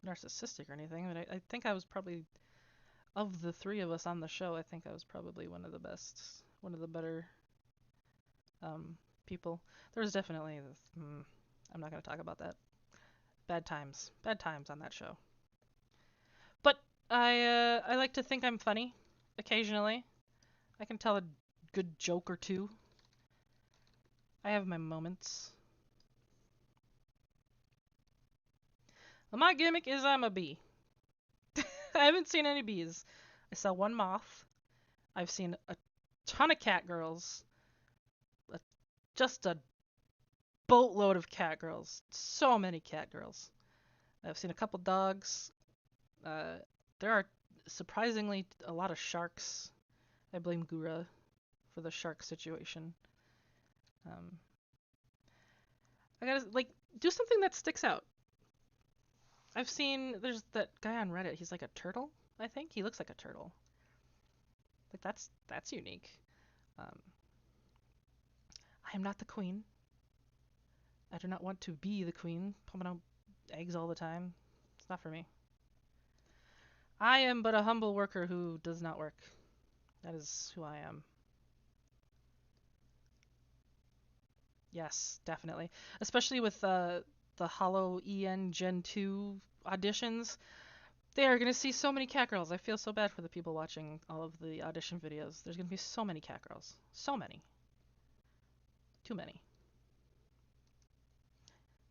narcissistic or anything, but I think I was probably, of the three of us on the show, I think I was probably one of the best, one of the better people. There was definitely I'm not gonna talk about that. Bad times on that show. But I like to think I'm funny occasionally. I can tell a good joke or two. I have my moments. Well, my gimmick is I'm a bee. I haven't seen any bees. I saw one moth. I've seen a ton of cat girls. A, just a boatload of cat girls. So many cat girls. I've seen a couple dogs. Uh, there are surprisingly a lot of sharks. I blame Gura for the shark situation. Um, I gotta do something that sticks out. I've seen there's that guy on Reddit. He's like a turtle. I think he looks like a turtle. Like that's unique. Um, I am not the queen. I do not want to be the queen, pumping out eggs all the time. It's not for me. I am but a humble worker who does not work. That is who I am. Yes, definitely. Especially with the Hollow EN Gen 2 auditions. They are going to see so many cat girls. I feel so bad for the people watching all of the audition videos. There's going to be so many cat girls. So many. Too many.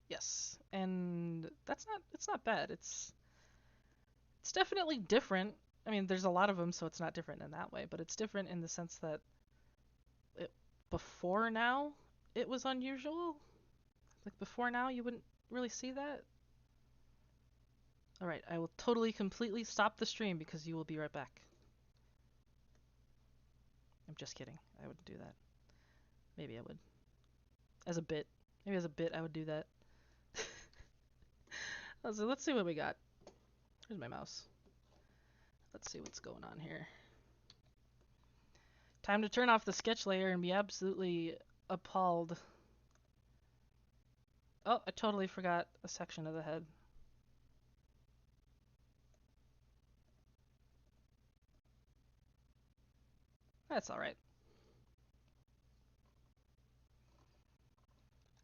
Yes. And it's not bad. It's definitely different. I mean, there's a lot of them, so it's not different in that way, but it's different in the sense that it, before now, it was unusual. Like before now, you wouldn't really see that. All right, I will totally, completely stop the stream because you will be right back. I'm just kidding. I wouldn't do that. Maybe I would. As a bit. Maybe as a bit, I would do that. Let's see what we got. Here's my mouse. Let's see what's going on here. Time to turn off the sketch layer and be absolutely appalled. Oh, I totally forgot a section of the head. That's alright.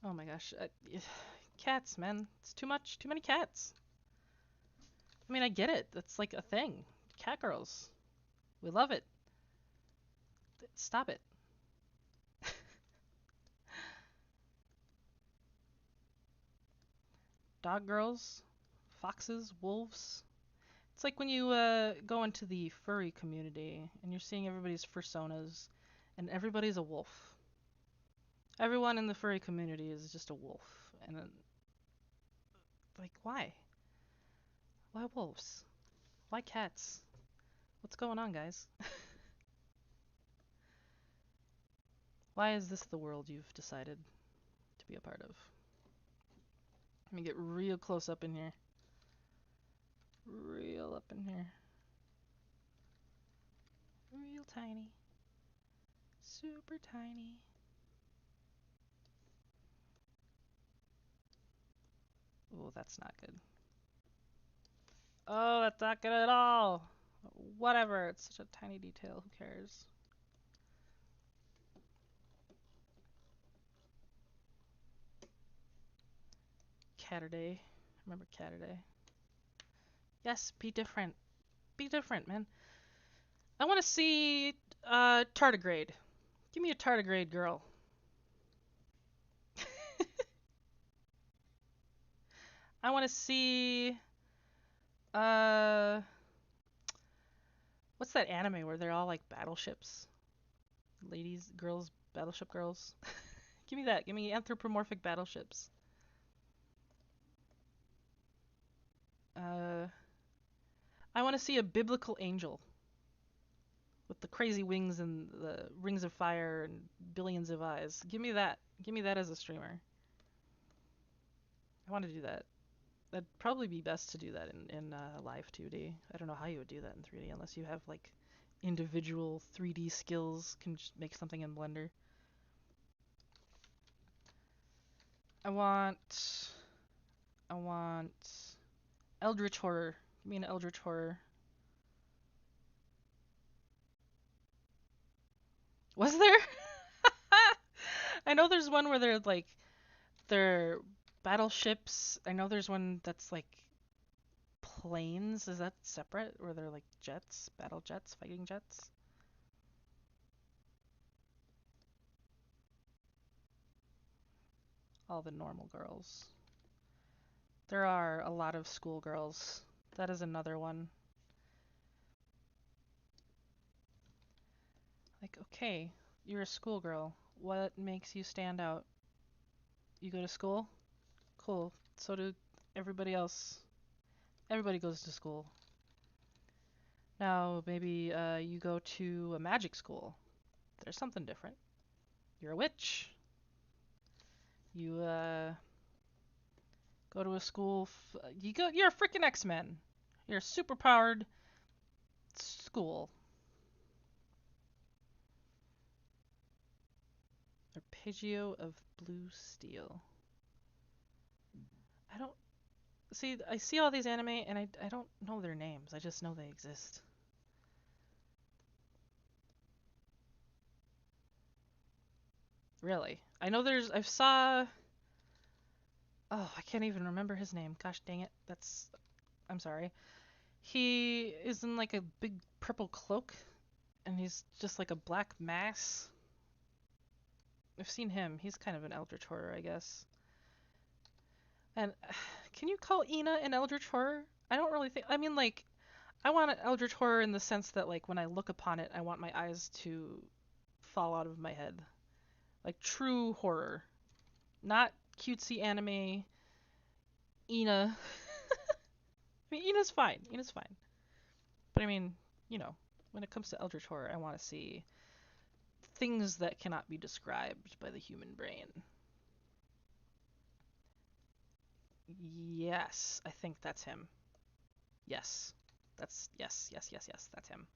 Oh my gosh. Cats, man. It's too much. Too many cats. I mean, I get it. That's like a thing. Cat girls. We love it. Stop it. Dog girls. Foxes. Wolves. It's like when you go into the furry community and you're seeing everybody's personas and everybody's a wolf. Everyone in the furry community is just a wolf. And then, like, why? Why wolves? Why cats? What's going on, guys? Why is this the world you've decided to be a part of? Let me get real close up in here. Real up in here. Real tiny. Super tiny. Oh, that's not good. Oh, that's not good at all. Whatever, it's such a tiny detail. Who cares? Catterday. Remember Catterday? Yes, be different. Be different, man. I want to see tardigrade. Give me a tardigrade girl. I want to see uh what's that anime where they're all like battleships? Ladies, girls, battleship girls. Give me that. Give me anthropomorphic battleships. Uh I want to see a biblical angel with the crazy wings and the rings of fire and billions of eyes. Give me that. Give me that as a streamer. I want to do that. That'd probably be best to do that in live 2D. I don't know how you would do that in 3D unless you have like individual 3D skills, can just make something in Blender. I want I want Eldritch horror. Give me an Eldritch horror. Was there? I know there's one where they're battleships. I know there's one that's like planes. Is that separate? Where they're like jets, battle jets, fighting jets? All the normal girls. There are a lot of schoolgirls. That is another one. Like, okay, you're a schoolgirl. What makes you stand out? You go to school? Cool. So do everybody else. Everybody goes to school. Now, maybe you go to a magic school. There's something different. You're a witch. You go to a school. You're a freaking X-Men. You're a superpowered school. Arpeggio of Blue Steel. I don't see. I see all these anime and I don't know their names. I just know they exist. Really. I know there's. I saw. Oh, I can't even remember his name. Gosh dang it. That's. I'm sorry. He is in like a big purple cloak, and he's just like a black mass. I've seen him. He's kind of an eldritch horror, I guess. And can you call Ina an eldritch horror? I don't really think. I mean, like, I want an eldritch horror in the sense that, like, when I look upon it, I want my eyes to fall out of my head. Like, true horror. Not cutesy anime. Ina. I mean, Ina's fine. Ina's fine. But I mean, you know, when it comes to eldritch horror, I want to see things that cannot be described by the human brain. Yes, I think that's him. Yes. Yes, that's him.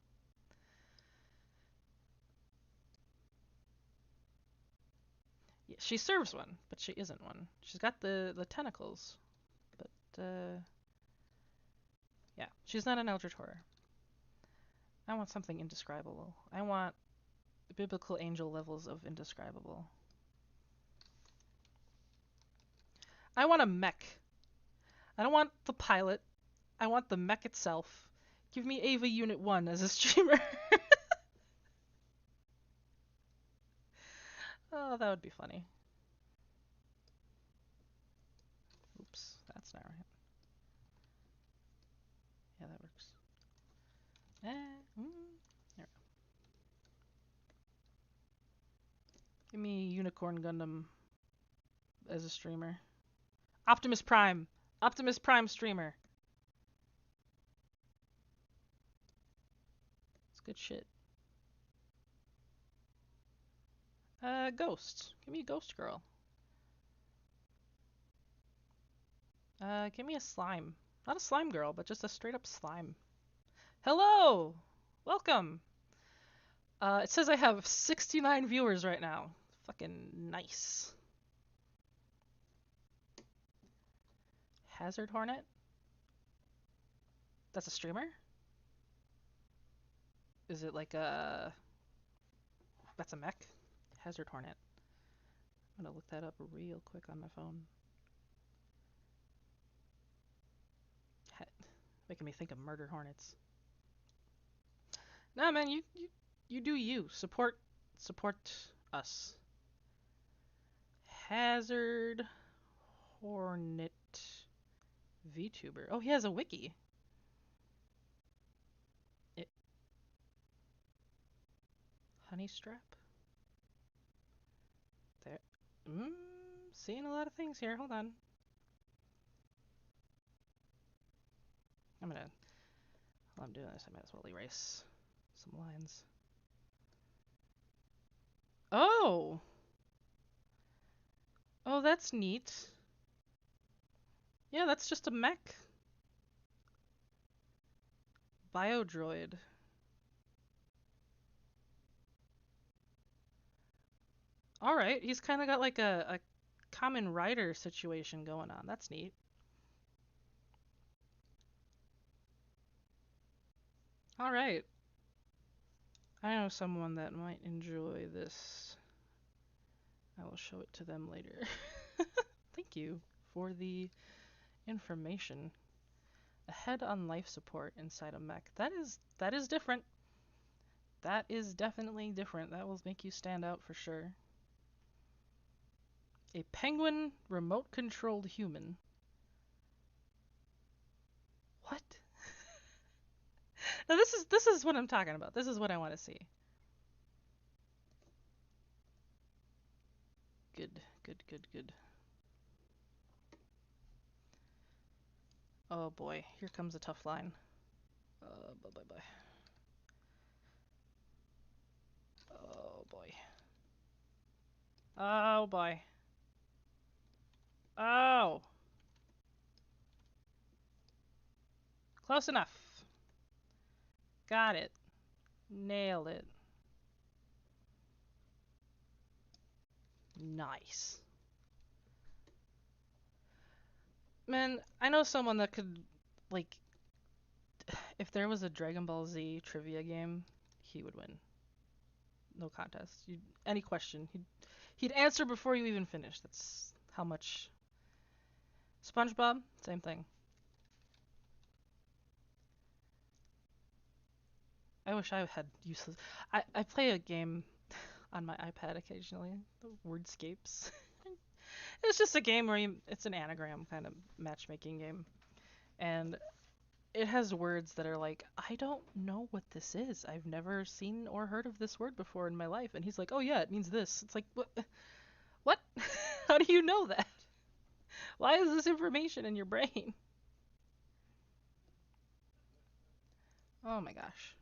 Yeah, she serves one, but she isn't one. She's got the tentacles, but yeah, she's not an eldritch horror. I want something indescribable. I want biblical angel levels of indescribable. I want a mech. I don't want the pilot. I want the mech itself. Give me Ava Unit 1 as a streamer. Oh, that would be funny. Oops, that's not right. Yeah, that works. There. Give me Unicorn Gundam as a streamer. Optimus Prime. Optimus Prime streamer. It's good shit. Ghost. Give me a ghost girl. Give me a slime. Not a slime girl, but just a straight up slime. Hello! Welcome! It says I have 69 viewers right now. Fucking nice. Hazard Hornet? That's a streamer? Is it like a... That's a mech? Hazard Hornet. I'm gonna look that up real quick on my phone. Making me think of murder hornets. Nah, man, you do you. Support us. Hazard Hornet VTuber. Oh, he has a wiki. It, Honeystrap. There. Seeing a lot of things here. Hold on. While I'm doing this, I might as well erase some lines. Oh! Oh, that's neat. Yeah, that's just a mech. Biodroid. Alright, he's kind of got like a common rider situation going on. That's neat. Alright. I know someone that might enjoy this. I will show it to them later. Thank you for the information. A head on life support inside a mech. That is different. That is definitely different. That will make you stand out for sure. A penguin remote controlled human. What? Now this is what I'm talking about. This is what I want to see. Good, good, good, good. Oh boy, here comes a tough line. Bye bye bye. Oh boy. Oh boy. Oh! Close enough. Got it. Nailed it. Nice. Man, I know someone that could, like, if there was a Dragon Ball Z trivia game, he would win. No contest. Any question, he'd answer before you even finish. That's how much. SpongeBob, same thing. I wish I had useless. I play a game on my iPad occasionally, the Wordscapes. It's just a game where it's an anagram kind of matchmaking game, and it has words that are like, I don't know what this is. I've never seen or heard of this word before in my life. And he's like, oh yeah, it means this. It's like, what? What? How do you know that? Why is this information in your brain? Oh my gosh.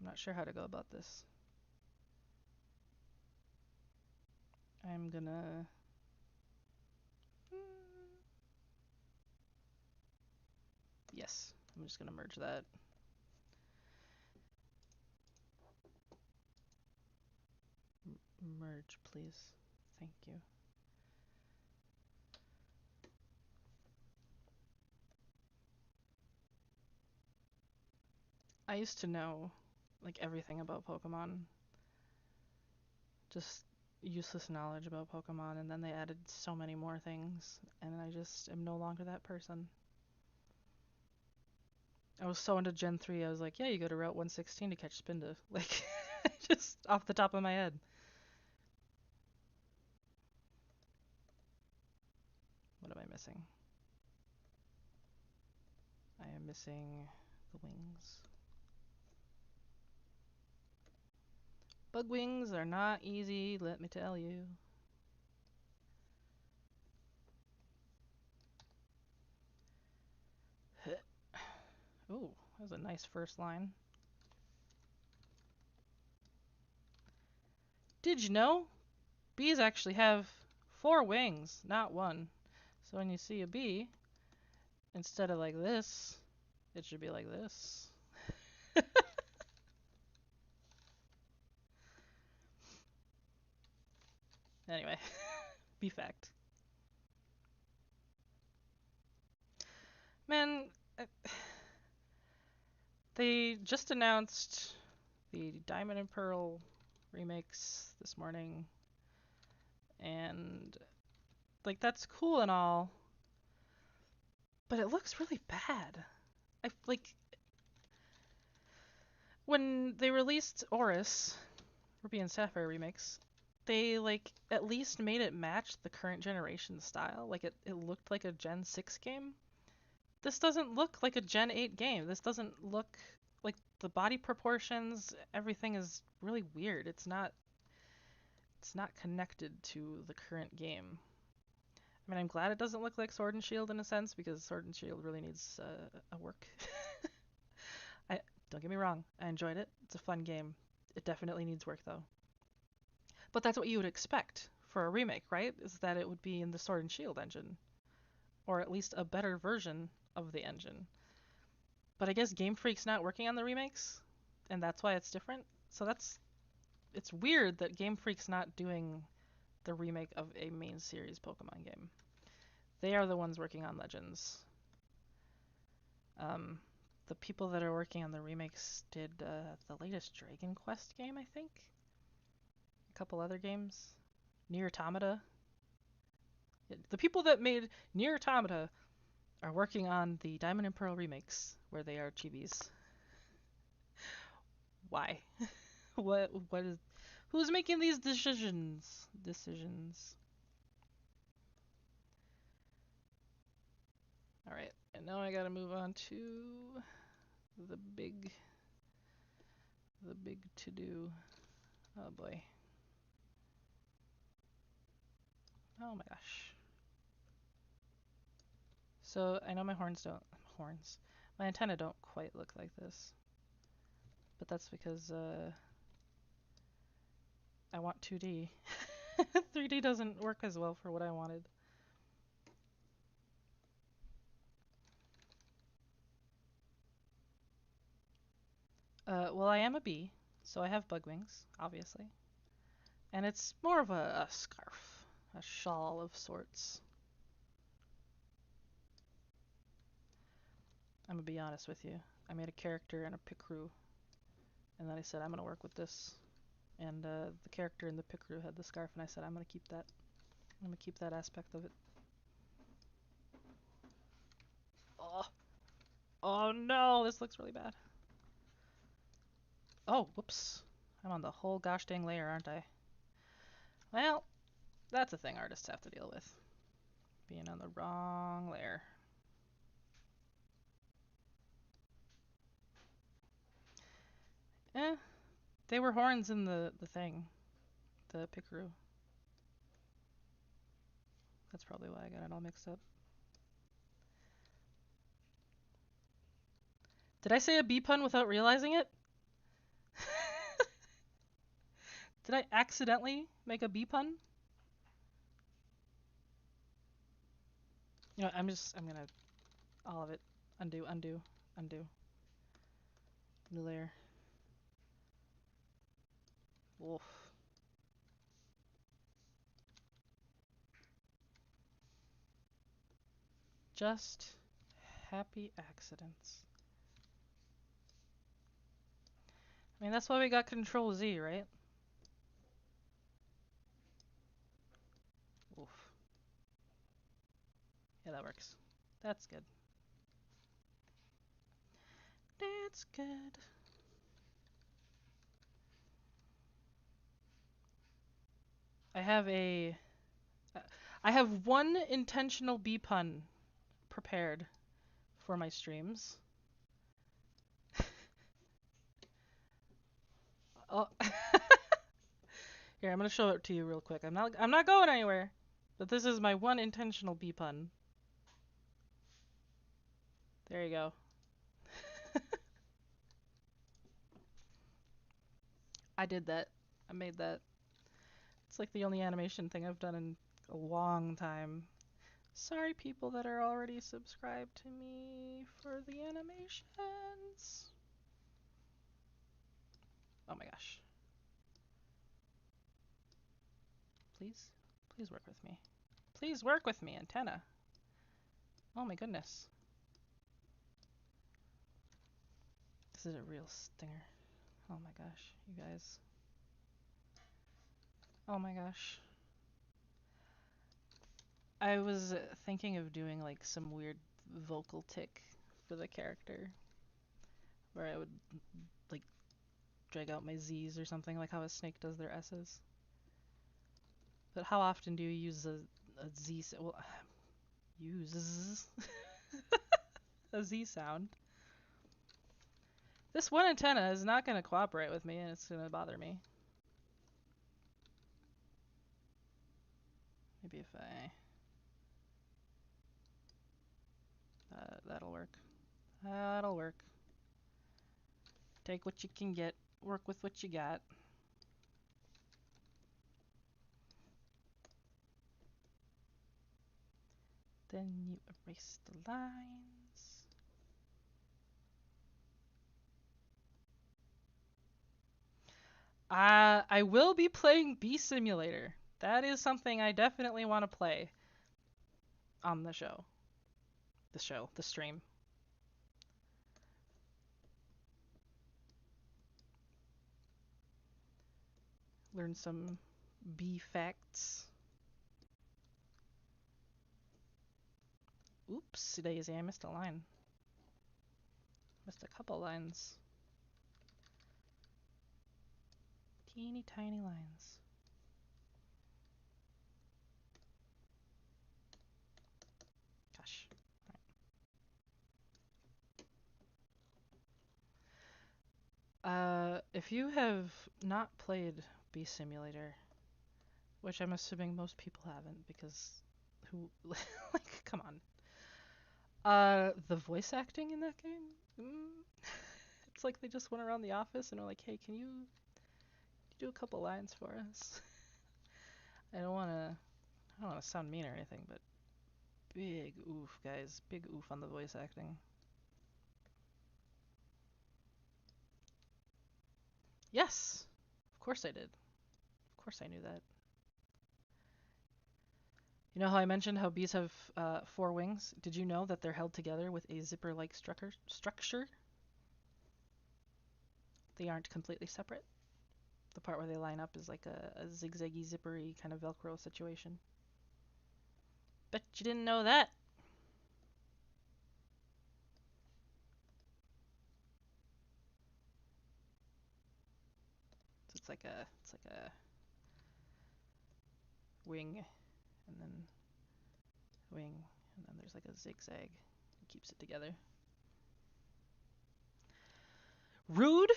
I'm not sure how to go about this. I'm gonna. Yes, I'm just gonna merge that. Merge, please. Thank you. I used to know like everything about Pokemon. Just useless knowledge about Pokemon, and then they added so many more things, and I just am no longer that person. I was so into Gen 3, I was like, yeah, you go to Route 116 to catch Spinda. Like, just off the top of my head. What am I missing? I am missing the wings. Bug wings are not easy, let me tell you. Ooh, that was a nice first line. Did you know? Bees actually have 4 wings, not 1. So when you see a bee, instead of like this, it should be like this. Anyway, bee fact. Man, they just announced the Diamond and Pearl remakes this morning, Like that's cool and all, but it looks really bad. I like when they released Oris, Ruby and Sapphire remix, they like at least made it match the current generation style. Like it looked like a Gen 6 game. This doesn't look like a Gen 8 game. This doesn't look like the body proportions, everything is really weird. It's not connected to the current game. I mean, I'm glad it doesn't look like Sword and Shield in a sense because Sword and Shield really needs a work. I don't get me wrong, I enjoyed it. It's a fun game. It definitely needs work though. But that's what you would expect for a remake, right? Is that it would be in the Sword and Shield engine, or at least a better version of the engine. But I guess Game Freak's not working on the remakes, and that's why it's different. So it's weird that Game Freak's not doing the remake of a main series Pokemon game. They are the ones working on Legends. Um, the people that are working on the remakes did the latest Dragon Quest game, I think. A couple other games. Nier Automata. The people that made Nier Automata are working on the Diamond and Pearl remakes, where they are chibis. Why? What is? Who's making these decisions? Decisions. All right, and now I gotta move on to the big, to do. Oh boy. Oh my gosh. So I know my horns. My antenna don't quite look like this, but that's because I want 2D. 3D doesn't work as well for what I wanted. Well, I am a bee, so I have bug wings, obviously. And it's more of a scarf, a shawl of sorts. I'm gonna be honest with you. I made a character and a Picrew, and then I said I'm gonna work with this. And the character in the Picrew had the scarf, and I said I'm gonna keep that. I'm gonna keep that aspect of it. Oh, oh no, this looks really bad. Oh, whoops. I'm on the whole gosh dang layer, aren't I? Well, that's a thing artists have to deal with. Being on the wrong layer. Eh, they were horns in the thing. The Pickeroo. That's probably why I got it all mixed up. Did I say a bee pun without realizing it? Did I accidentally make a bee pun? You know, I'm gonna, all of it. Undo, undo, undo. New layer. Wolf. Just happy accidents. I mean, that's why we got Control Z, right? Oof. Yeah, that works. That's good. That's good. I have a... I have one intentional bee pun prepared for my streams. Oh. Here, I'm gonna show it to you real quick. I'm not going anywhere. But this is my one intentional bee pun. There you go. I did that. I made that. It's like the only animation thing I've done in a long time. Sorry, people that are already subscribed to me for the animations. Oh my gosh. Please? Please work with me. Please work with me, antenna. Oh my goodness. This is a real stinger. Oh my gosh, you guys. Oh my gosh. I was thinking of doing like some weird vocal tick for the character where I would like drag out my Z's or something, like how a snake does their S's. But how often do you use a Z? Well, use a Z sound. This one antenna is not going to cooperate with me, and it's going to bother me. Maybe if I... that'll work. That'll work. Take what you can get. Work with what you got. Then you erase the lines. I will be playing Bee Simulator. That is something I definitely want to play on the show. The stream. Learn some bee facts. Oops, daisy, I missed a line. Missed a couple lines. Teeny tiny lines. Gosh. If you have not played Bee Simulator, which I'm assuming most people haven't, because who, like, come on. The voice acting in that game, it's like they just went around the office and were like, "Hey, can you do a couple lines for us?" I don't wanna sound mean or anything, but big oof, guys, big oof on the voice acting. Yes, of course I did. Of course I knew that. You know how I mentioned how bees have 4 wings? Did you know that they're held together with a zipper-like structure? They aren't completely separate. The part where they line up is like a zigzaggy, zippery kind of Velcro situation. Bet you didn't know that. So it's like a wing, and then wing, and then there's like a zigzag that keeps it together. Rude?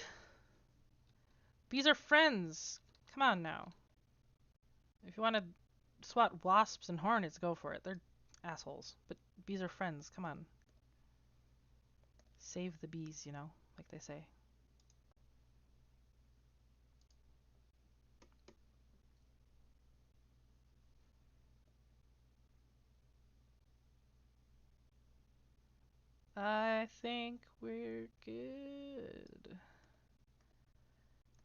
Bees are friends. Come on now. If you want to swat wasps and hornets, go for it. They're assholes. But bees are friends. Come on. Save the bees, you know, like they say. I think we're good.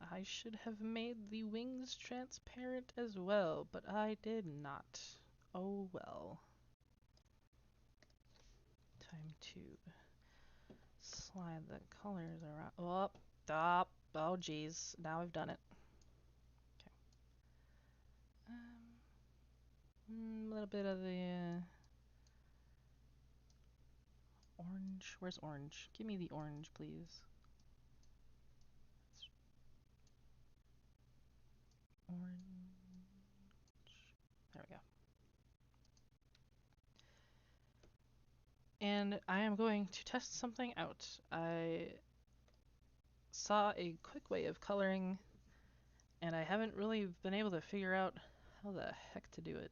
I should have made the wings transparent as well, but I did not. Oh well. Time to slide the colors around. Oh, stop. Oh, geez. Now I've done it. Okay. A little bit of the orange. Where's orange? Give me the orange, please. Orange. There we go. And I am going to test something out. I saw a quick way of coloring, and I haven't really been able to figure out how the heck to do it.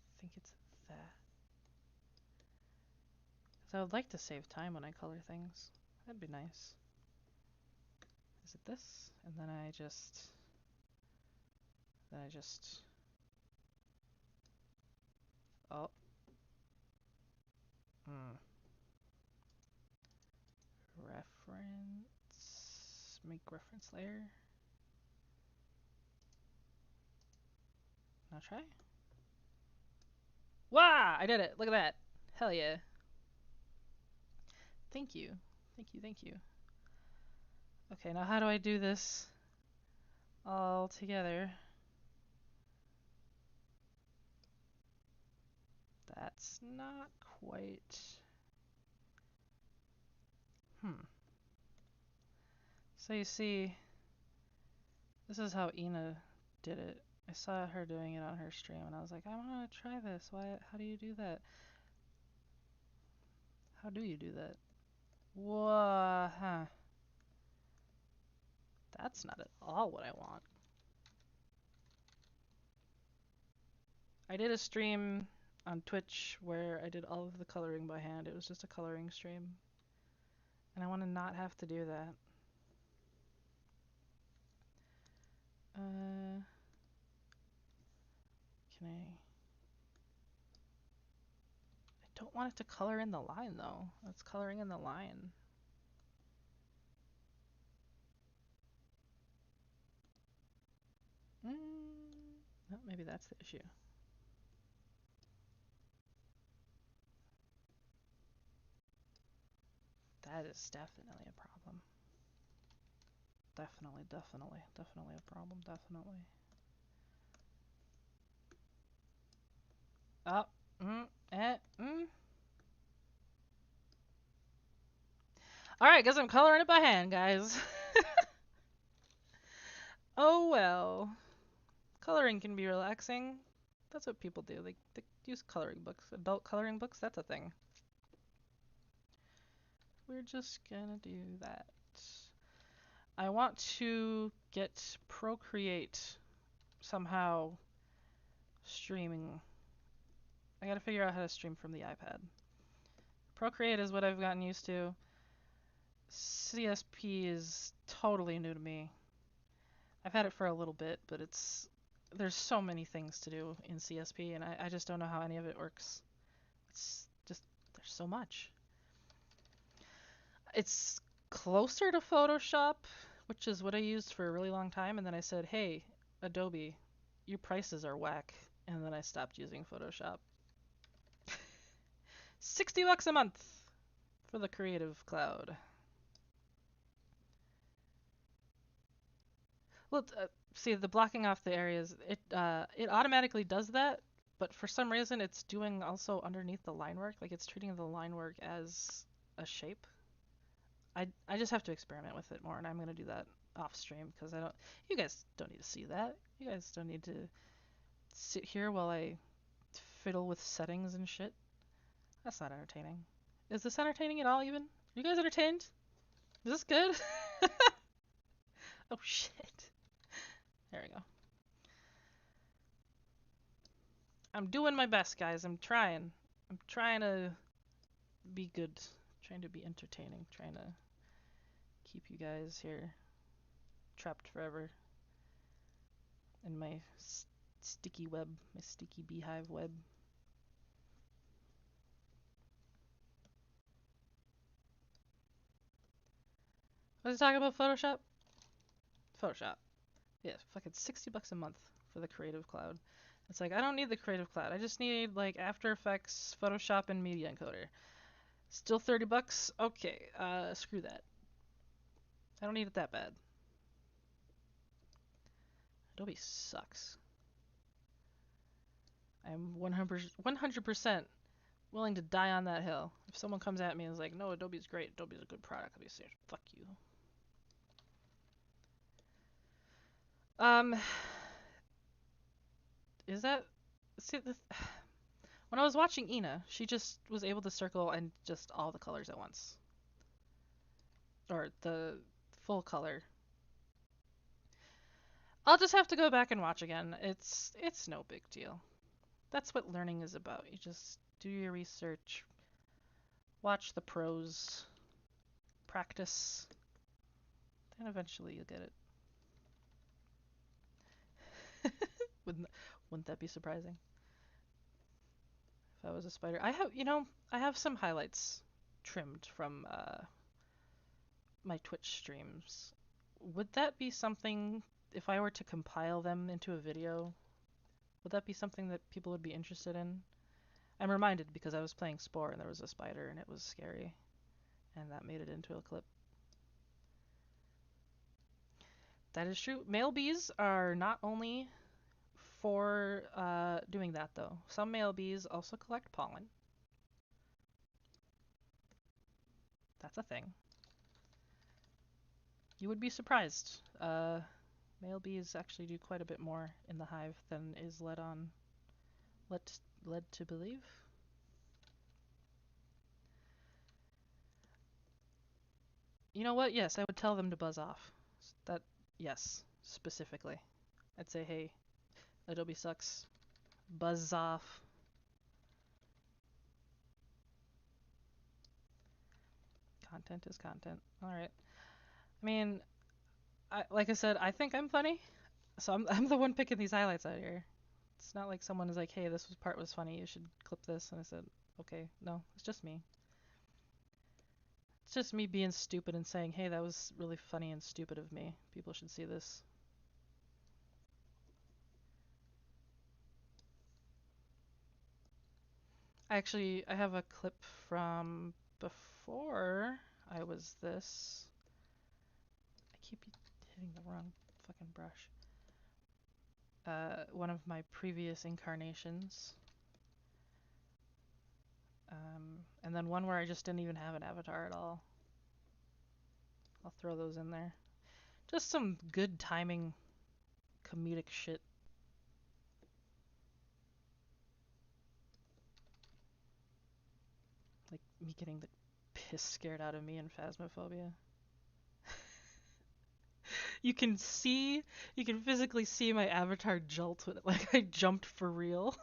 I think it's that. Because I would like to save time when I color things. That'd be nice. Is it this? And then I just... Oh. Hmm. Reference. Make reference layer. Now try. Wow! I did it! Look at that! Hell yeah. Thank you. Thank you, thank you. Okay, now how do I do this all together? That's not quite... So you see, this is how Ina did it. I saw her doing it on her stream, and I was like, I want to try this. Why? How do you do that? How do you do that? Whoa, huh. That's not at all what I want. I did a stream on Twitch where I did all of the coloring by hand. It was just a coloring stream. And I want to not have to do that. Can I... I don't want it to color in the line, though. It's coloring in the line. No, maybe that's the issue. That is definitely a problem. Definitely a problem, definitely. Oh, Alright, guess I'm coloring it by hand, guys. Oh well. Coloring can be relaxing. That's what people do. They use coloring books. Adult coloring books, that's a thing. We're just gonna do that. I want to get Procreate somehow streaming. I gotta figure out how to stream from the iPad. Procreate is what I've gotten used to. CSP is totally new to me. I've had it for a little bit, but there's so many things to do in CSP, and I just don't know how any of it works. It's just, there's so much. It's closer to Photoshop, which is what I used for a really long time, and then I said, hey, Adobe, your prices are whack, and then I stopped using Photoshop. $60 a month for the Creative Cloud. Well, see, the blocking off the areas, it automatically does that, but for some reason it's doing also underneath the line work, like it's treating the line work as a shape. I just have to experiment with it more, and I'm gonna do that off stream because you guys don't need to see that. You guys don't need to sit here while I fiddle with settings and shit. That's not entertaining. Is this entertaining at all even? Are you guys entertained? Is this good? Oh shit. There we go. I'm doing my best, guys. I'm trying. I'm trying to be good. Trying to be entertaining. Trying to keep you guys here trapped forever in my sticky web, my sticky beehive web. Was I talking about Photoshop? Photoshop. Yeah, fucking $60 a month for the Creative Cloud. It's like, I don't need the Creative Cloud. I just need like After Effects, Photoshop, and Media Encoder. Still $30? Okay, screw that. I don't need it that bad. Adobe sucks. I'm 100% willing to die on that hill. If someone comes at me and is like, no, Adobe's great, Adobe's a good product, I'll be saying, fuck you. Is that... See, when I was watching Ina, she just was able to circle and just all the colors at once. Or the full color. I'll just have to go back and watch again. It's no big deal. That's what learning is about. You just do your research, watch the pros, practice, then eventually you'll get it. Wouldn't that be surprising? If I was a spider. I have some highlights trimmed from my Twitch streams. Would that be something, if I were to compile them into a video, would that be something that people would be interested in? I'm reminded because I was playing Spore and there was a spider and it was scary, and that made it into a clip. That is true. Male bees are not only for doing that, though. Some male bees also collect pollen. That's a thing. You would be surprised. Male bees actually do quite a bit more in the hive than is led led to believe. You know what? Yes, I would tell them to buzz off. That yes, specifically. I'd say, hey, Adobe sucks. Buzz off. Content is content. All right. I mean, like I said, I think I'm funny, so I'm the one picking these highlights out here. It's not like someone is like, hey, this part was funny. You should clip this, and I said, okay, no, it's just me. It's just me being stupid and saying, hey, that was really funny and stupid of me. People should see this. I have a clip from before I was this. I keep hitting the wrong fucking brush. One of my previous incarnations. And then one where I just didn't even have an avatar at all. I'll throw those in there. Just some good timing, comedic shit. Like me getting the piss scared out of me in Phasmophobia. You can physically see my avatar jolt when like I jumped for real.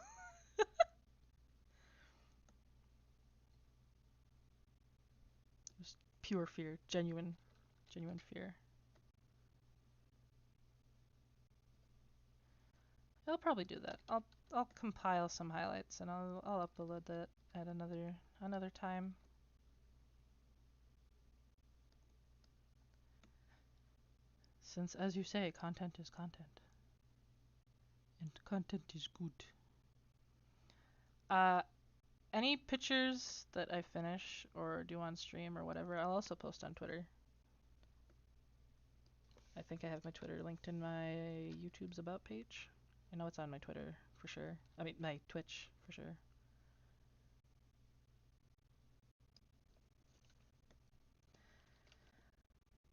Just pure fear, genuine fear. I'll probably do that. I'll compile some highlights and I'll upload that at another time. Since as you say, content is content. And content is good. Uh any pictures that I finish or do on stream or whatever, I'll also post on Twitter. I think I have my Twitter linked in my YouTube's about page. I know it's on my Twitter for sure. I mean, my Twitch for sure.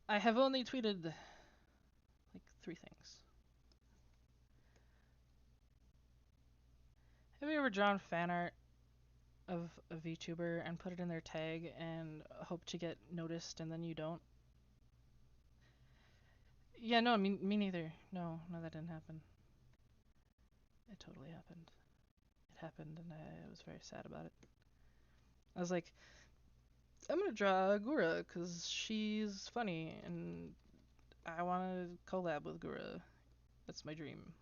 I have only tweeted like 3 things. Have you ever drawn fan art of a VTuber and put it in their tag and hope to get noticed and then you don't? Yeah, no, me neither. No, that didn't happen. It totally happened. It happened and I was very sad about it. I was like, I'm gonna draw Gura because she's funny and I want to collab with Gura. That's my dream.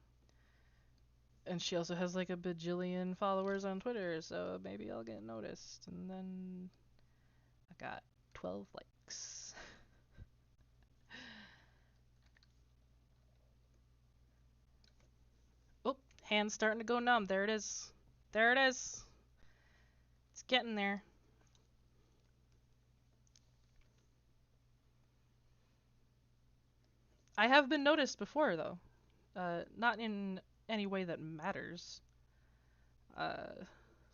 And she also has like a bajillion followers on Twitter, so maybe I'll get noticed. And then I got 12 likes. Oh, hand's starting to go numb. There it is. There it is. It's getting there. I have been noticed before, though. Not in any way that matters.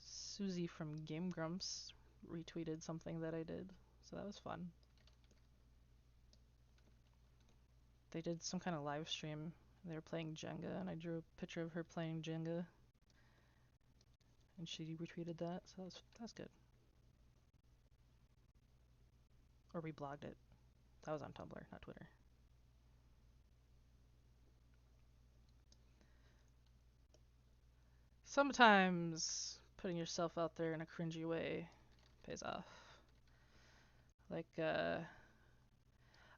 Susie from Game Grumps retweeted something that I did, so that was fun. They did some kind of live stream. They were playing Jenga, and I drew a picture of her playing Jenga, and she retweeted that, so that's good. Or reblogged it. That was on Tumblr, not Twitter. Sometimes putting yourself out there in a cringy way pays off. Like, I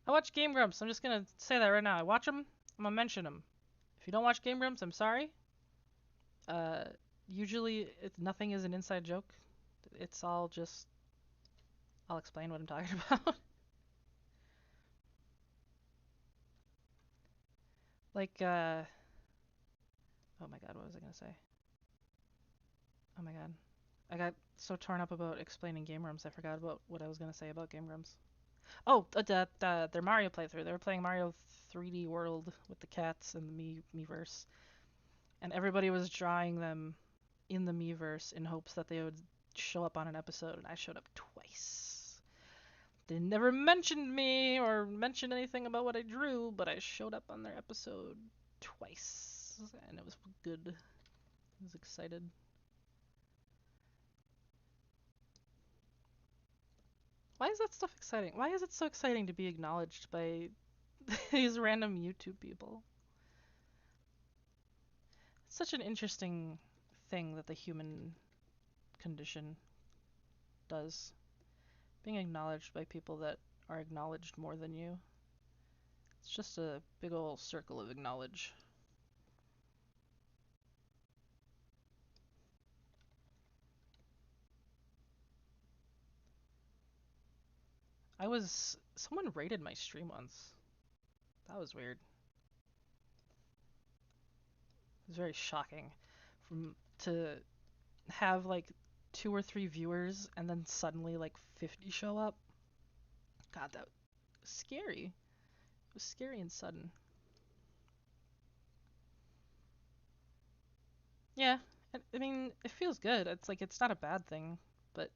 watch Game Grumps. I'm just gonna say that right now. I watch them. I'm gonna mention them. If you don't watch Game Grumps, I'm sorry. Uh, Usually nothing is an inside joke. It's all just. I'll explain what I'm talking about. Like, oh my god, what was I gonna say? Oh my god. I got so torn up about explaining Game Grumps, I forgot about what I was gonna say about Game Grumps. Oh, their Mario playthrough. They were playing Mario 3D World with the cats and the Miiverse. and everybody was drawing them in the Miiverse in hopes that they would show up on an episode, and I showed up twice. They never mentioned me or mentioned anything about what I drew, but I showed up on their episode twice, and it was good. I was excited. Why is that stuff exciting? Why is it so exciting to be acknowledged by these random YouTube people? It's such an interesting thing that the human condition does. Being acknowledged by people that are acknowledged more than you. It's just a big old circle of acknowledge. Someone rated my stream once. That was weird. It was very shocking. To have like 2 or 3 viewers and then suddenly like 50 show up. God, that was scary. It was scary and sudden. Yeah, I mean, it feels good. It's like it's not a bad thing, but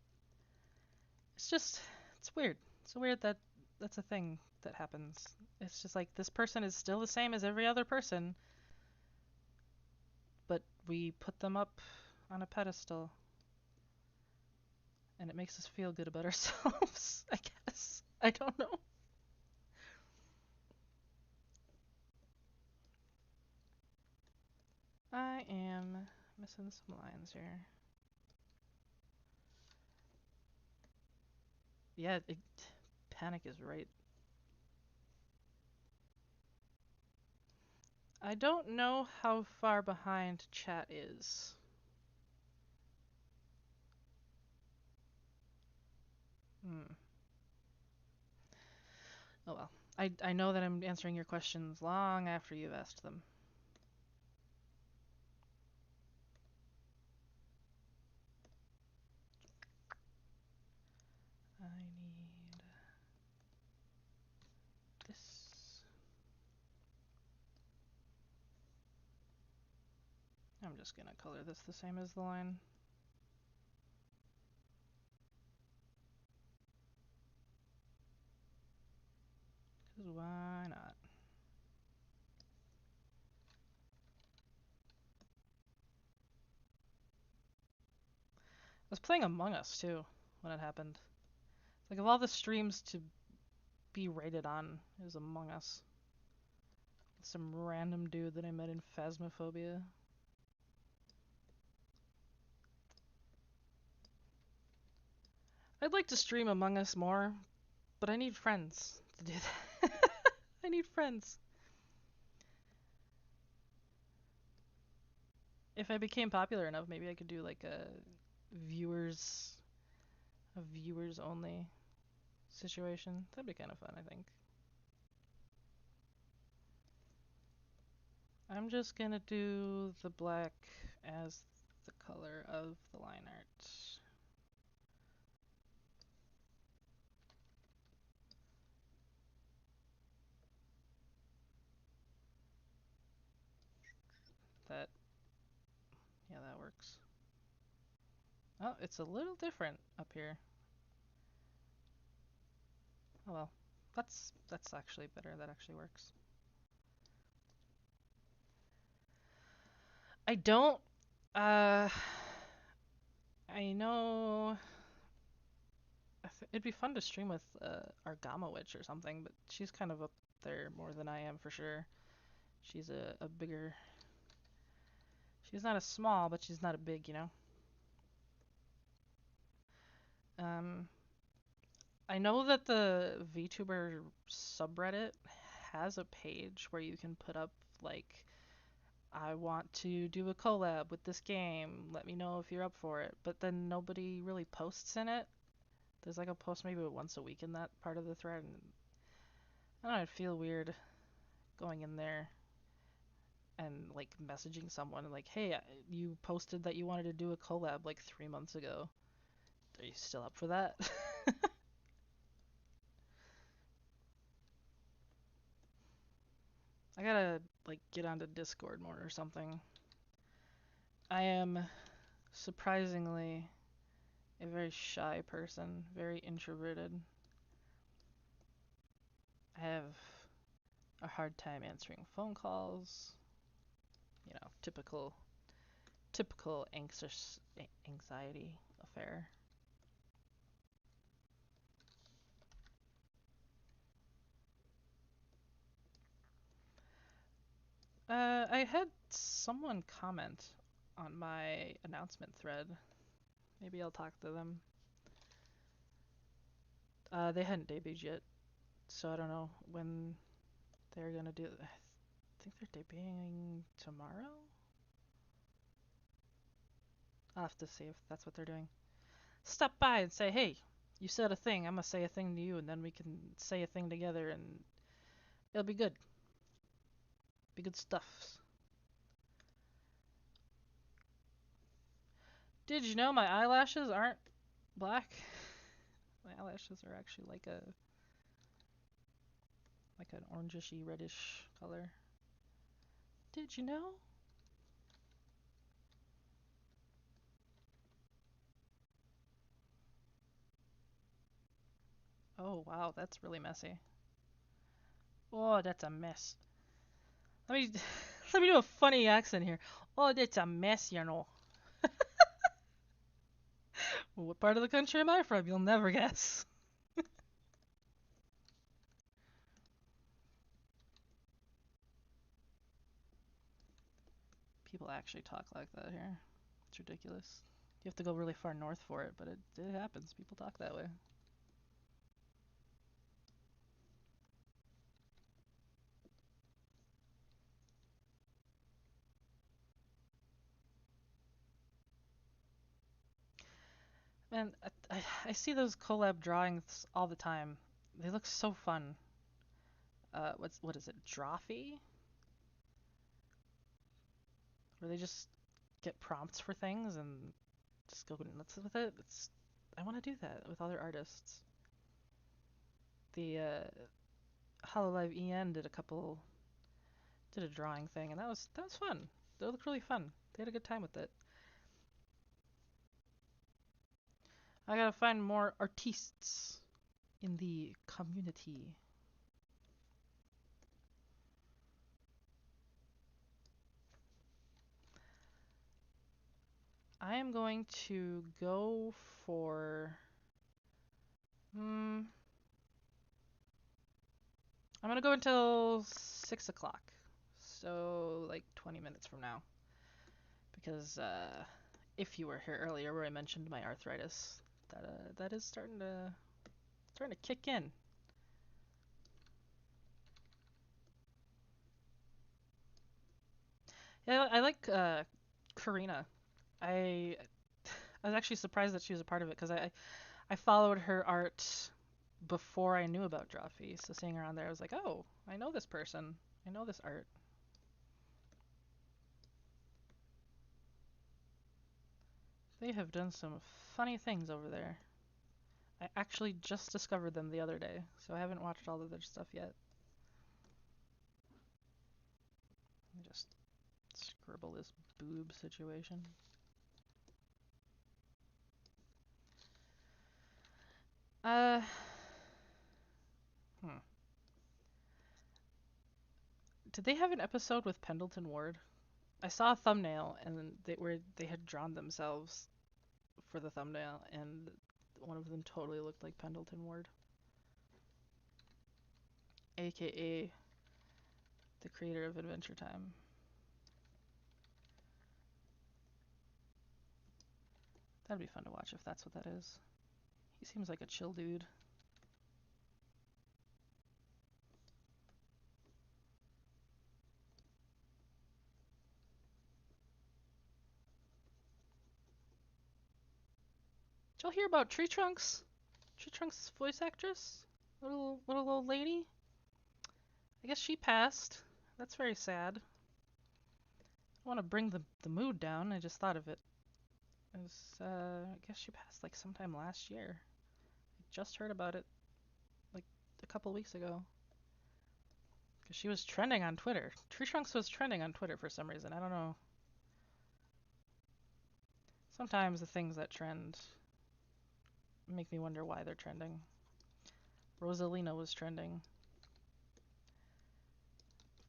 it's just it's weird. It's weird that that's a thing that happens. It's just like this person is still the same as every other person, but we put them up on a pedestal, and it makes us feel good about ourselves, I guess. I don't know. I am missing some lines here. Yeah, panic is right. I don't know how far behind chat is. Hmm. Oh well. I know that I'm answering your questions long after you've asked them. I need this. I'm just gonna color this the same as the line. Because why not? I was playing Among Us too when it happened. Like of all the streams to be rated on, it was Among Us. Some random dude that I met in Phasmophobia. I'd like to stream Among Us more, but I need friends to do that. I need friends. If I became popular enough, maybe I could do like viewers a viewers only situation. That'd be kind of fun, I think. I'm just gonna do the black as the color of the line art. That, yeah, that works. Oh, it's a little different up here. Oh well, that's actually better. That actually works. I don't. Uh, I know. It'd be fun to stream with Argama Witch or something, but she's kind of up there more than I am for sure. She's a bigger. She's not a small, but she's not a big, you know. Um, I know that the Vtuber subreddit has a page where you can put up like, I want to do a collab with this game. Let me know if you're up for it. But then nobody really posts in it. There's like a post maybe once a week in that part of the thread, and I don't know, I'd feel weird going in there and like messaging someone like, hey, you posted that you wanted to do a collab like 3 months ago. Are you still up for that? I gotta like get onto Discord more or something. I am surprisingly a very shy person, very introverted. I have a hard time answering phone calls. Typical anxious anxiety affair. I had someone comment on my announcement thread. Maybe I'll talk to them. They hadn't debuted yet, so I don't know when they're gonna do. I think they're debuting tomorrow. I'll have to see if that's what they're doing. Stop by and say, hey, you said a thing. I'm gonna say a thing to you, and then we can say a thing together, and it'll be good. Be good stuff. Did you know my eyelashes aren't black? My eyelashes are actually like an orangey reddish color. Did you know? Oh wow, that's really messy. Oh, that's a mess. Let me let me do a funny accent here. Oh, that's a mess, you know. What part of the country am I from? You'll never guess. People actually talk like that here. It's ridiculous. You have to go really far north for it, but it happens. People talk that way. Man, I see those collab drawings all the time. They look so fun. What is it? Drawfee? Where they just get prompts for things and just go nuts with it. I want to do that with other artists. The Hololive EN did a drawing thing, and that was fun. They looked really fun. They had a good time with it. I gotta find more artists in the community. I am going to go for. I'm gonna go until 6 o'clock, so like 20 minutes from now, because if you were here earlier, where I mentioned my arthritis, that is starting to kick in. Yeah, I like Karina. I I was actually surprised that she was a part of it because I followed her art before I knew about Drawfee. So seeing her on there, I was like, oh, I know this person. I know this art. They have done some funny things over there. I actually just discovered them the other day, so I haven't watched all of their stuff yet. Let me just scribble this boob situation. Uh, hmm. Did they have an episode with Pendleton Ward? I saw a thumbnail and where they had drawn themselves for the thumbnail, and one of them totally looked like Pendleton Ward, aka the creator of Adventure Time. That'd be fun to watch if that's what that is. He seems like a chill dude. Did y'all hear about Tree Trunks? Tree Trunks' voice actress? Little old lady? I guess she passed. That's very sad. I want to bring the mood down. I just thought of it. I guess she passed like sometime last year. I just heard about it like a couple weeks ago. Because she was trending on Twitter. Tree Trunks was trending on Twitter for some reason. I don't know. Sometimes the things that trend make me wonder why they're trending. Rosalina was trending,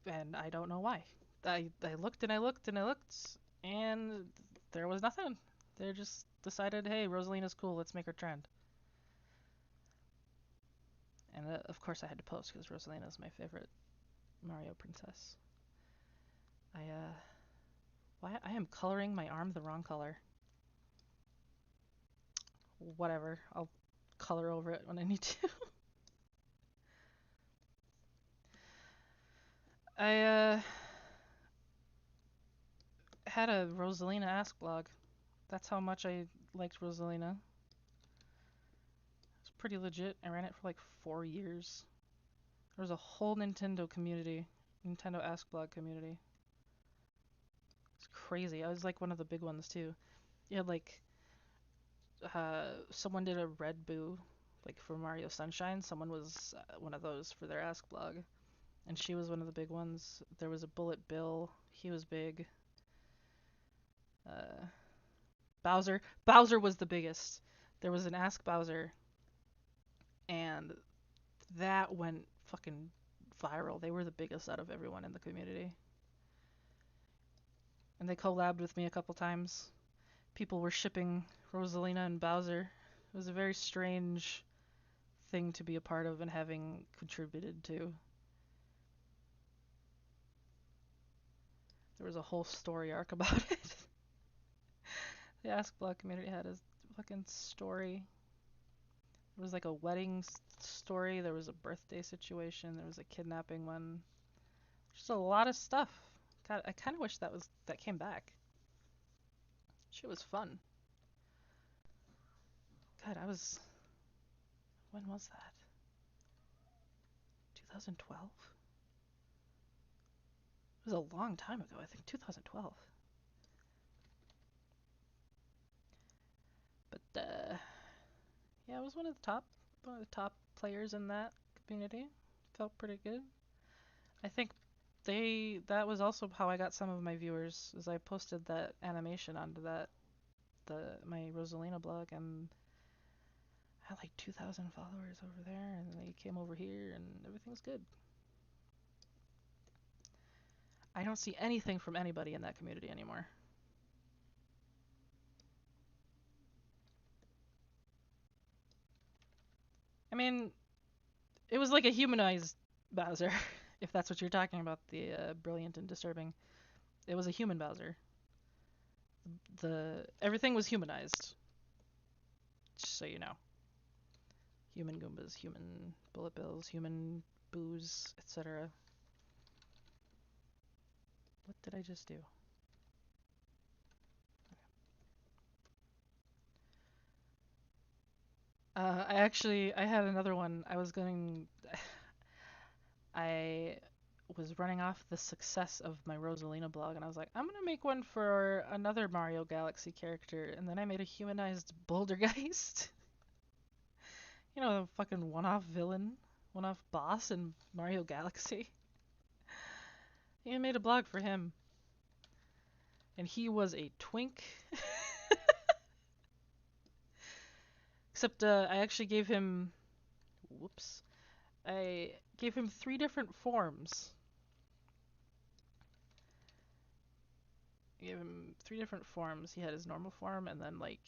and I don't know why. I looked and I looked and I looked, and there was nothing. They just decided, hey, Rosalina's cool, let's make her trend. And of course I had to post because Rosalina is my favorite Mario princess. Why I am coloring my arm the wrong color. Whatever, I'll color over it when I need to. I had a Rosalina Ask blog. That's how much I liked Rosalina. It's pretty legit. I ran it for like 4 years. There was a whole Nintendo community, Nintendo Ask blog community. It's crazy. I was like one of the big ones too. You had like someone did a Red Boo, like for Mario Sunshine. Someone was one of those for their Ask blog, and she was one of the big ones. There was a Bullet Bill. He was big. Uh, Bowser. Bowser was the biggest. There was an Ask Bowser, and that went fucking viral. They were the biggest out of everyone in the community. And they collabed with me a couple times. People were shipping Rosalina and Bowser. It was a very strange thing to be a part of and having contributed to. There was a whole story arc about it. The Ask Blog community had a fucking story. There was like a wedding story, there was a birthday situation, there was a kidnapping one. Just a lot of stuff. God, I kind of wish that came back. Shit was fun. God, when was that? 2012? It was a long time ago, I think 2012. But yeah, I was one of the top players in that community. Felt pretty good. I think that was also how I got some of my viewers, is I posted that animation onto my Rosalina blog, and I had like 2,000 followers over there, and they came over here, and everything's good. I don't see anything from anybody in that community anymore. I mean, it was like a humanized Bowser, if that's what you're talking about, the brilliant and disturbing. It was a human Bowser. The everything was humanized, just so you know. Human Goombas, human Bullet Bills, human Boos, etc. What did I just do? I had another one. I was running off the success of my Rosalina blog, and I was like, I'm gonna make one for another Mario Galaxy character, and then I made a humanized Bouldergeist. You know, the fucking one-off villain, one-off boss in Mario Galaxy. I made a blog for him, and he was a twink. Except I actually gave him, whoops, I gave him 3 different forms. I gave him 3 different forms. He had his normal form, and then like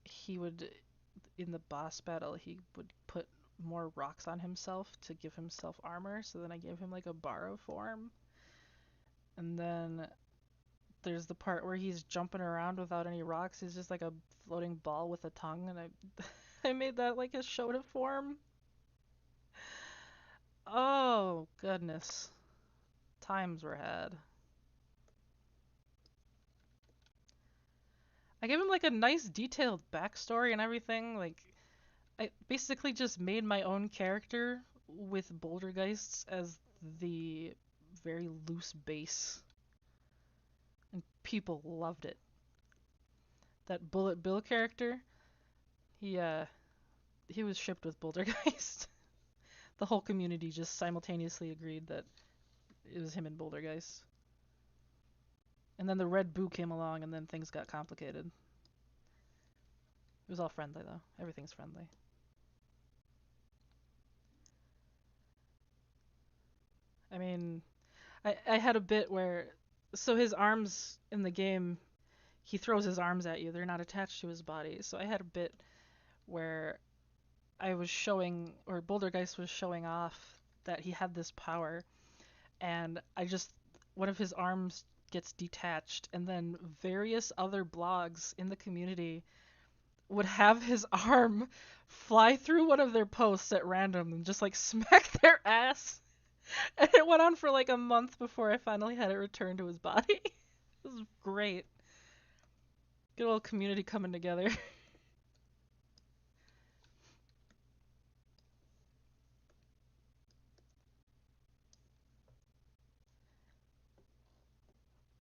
he would, in the boss battle, he would put more rocks on himself to give himself armor. So then I gave him like a borrow form, and then there's the part where he's jumping around without any rocks. He's just like a floating ball with a tongue, and I made that like a Shota form. Oh goodness, times were had. I gave him like a nice detailed backstory and everything. Like I basically just made my own character with Bouldergeists as the very loose base, and people loved it. That Bullet Bill character, he was shipped with Bouldergeist. The whole community just simultaneously agreed that it was him and Bouldergeist. And then the Red Boo came along, and then things got complicated. It was all friendly though. Everything's friendly. I mean, I had a bit where, so his arms in the game, he throws his arms at you. They're not attached to his body. So I had a bit where I was showing, or Bouldergeist was showing off that he had this power, and one of his arms gets detached, and then various other blogs in the community would have his arm fly through one of their posts at random and just like smack their ass. And it went on for like a month before I finally had it returned to his body. This was great. Good old community coming together.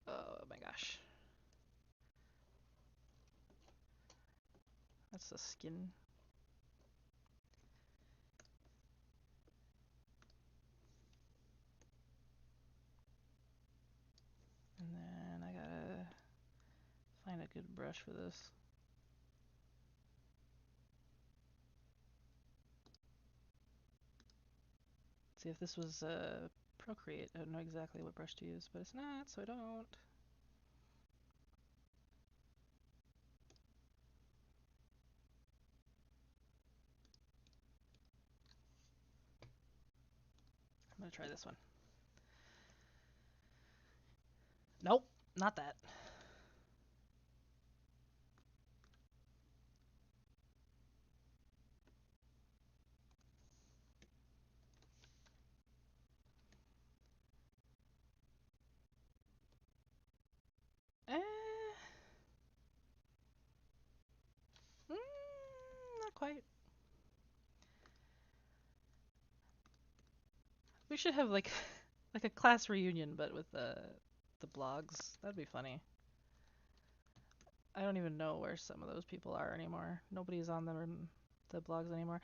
Oh my gosh. That's the skin. And then I gotta find a good brush for this. See if this was Procreate. I don't know exactly what brush to use, but it's not, so I don't. I'm gonna try this one. Nope, not that. Eh, not quite. We should have like a class reunion, but with the blogs. That'd be funny. I don't even know where some of those people are anymore. Nobody's on the blogs anymore.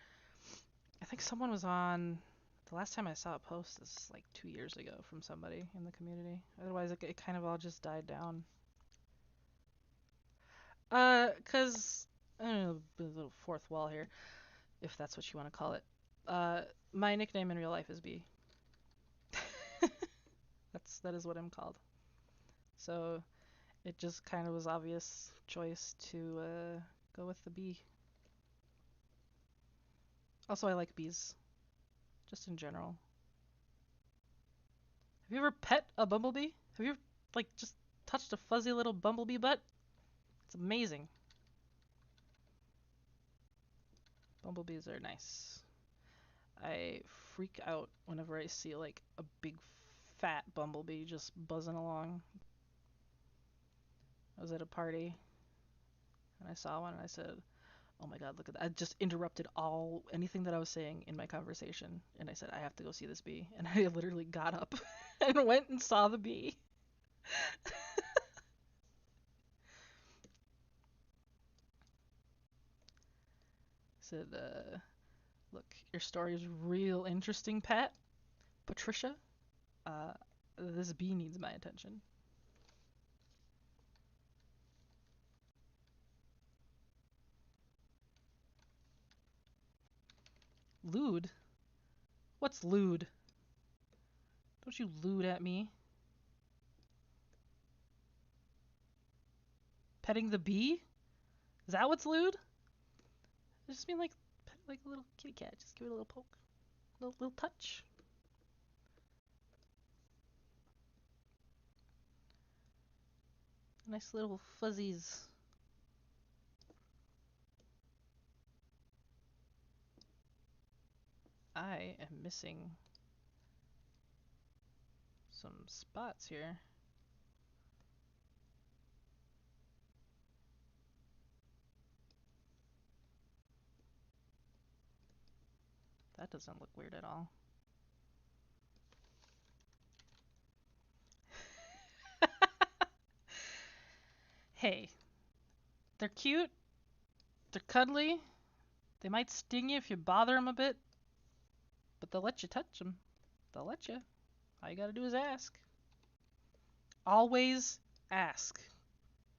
I think someone was on. The last time I saw a post is like 2 years ago from somebody in the community. Otherwise, it kind of all just died down. 'Cause I don't know, a little fourth wall here, if that's what you want to call it. Uh, my nickname in real life is B. That is what I'm called. So it just kind of was obvious choice to go with the bee. Also, I like bees, just in general. Have you ever pet a bumblebee? Have you ever, like, just touched a fuzzy little bumblebee butt? It's amazing. Bumblebees are nice. I freak out whenever I see, like, a big fat bumblebee just buzzing along. I was at a party and I saw one and I said, "Oh my god, look at that." I just interrupted anything that I was saying in my conversation and I said, "I have to go see this bee." And I literally got up and went and saw the bee. I said, "Look, your story is real interesting, Patricia. Uh, this bee needs my attention." Lewd? What's lewd? Don't you lewd at me. Petting the bee? Is that what's lewd? I just mean like pet like a little kitty cat. Just give it a little poke, little touch. Nice little fuzzies. I am missing some spots here. That doesn't look weird at all. Hey, they're cute. They're cuddly. They might sting you if you bother them a bit, but they'll let you touch them. They'll let you. All you gotta do is ask. Always ask.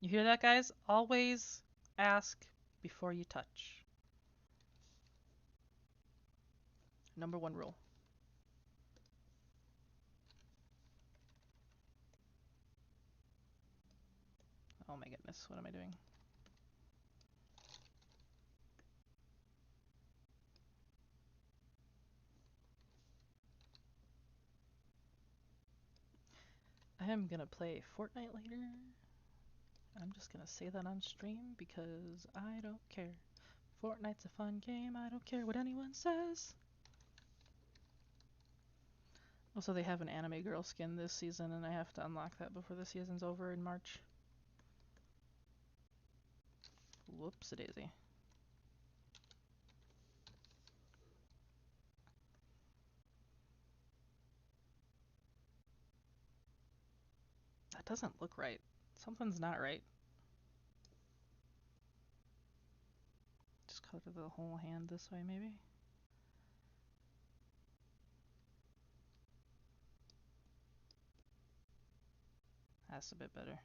You hear that, guys? Always ask before you touch. Number one rule. Oh my goodness, what am I doing? I am gonna play Fortnite later. I'm just gonna say that on stream because I don't care. Fortnite's a fun game, I don't care what anyone says. Also, they have an anime girl skin this season, and I have to unlock that before the season's over in March. Whoops-a-daisy. That doesn't look right. Something's not right. Just color the whole hand this way, maybe? That's a bit better.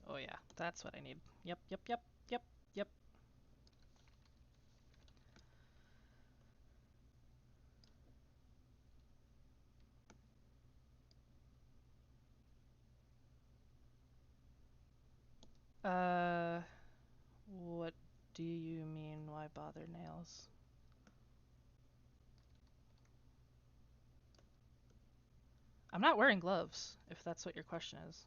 Oh yeah, that's what I need. Yep, yep, yep, yep, yep. What do you mean, why bother nails? I'm not wearing gloves, if that's what your question is.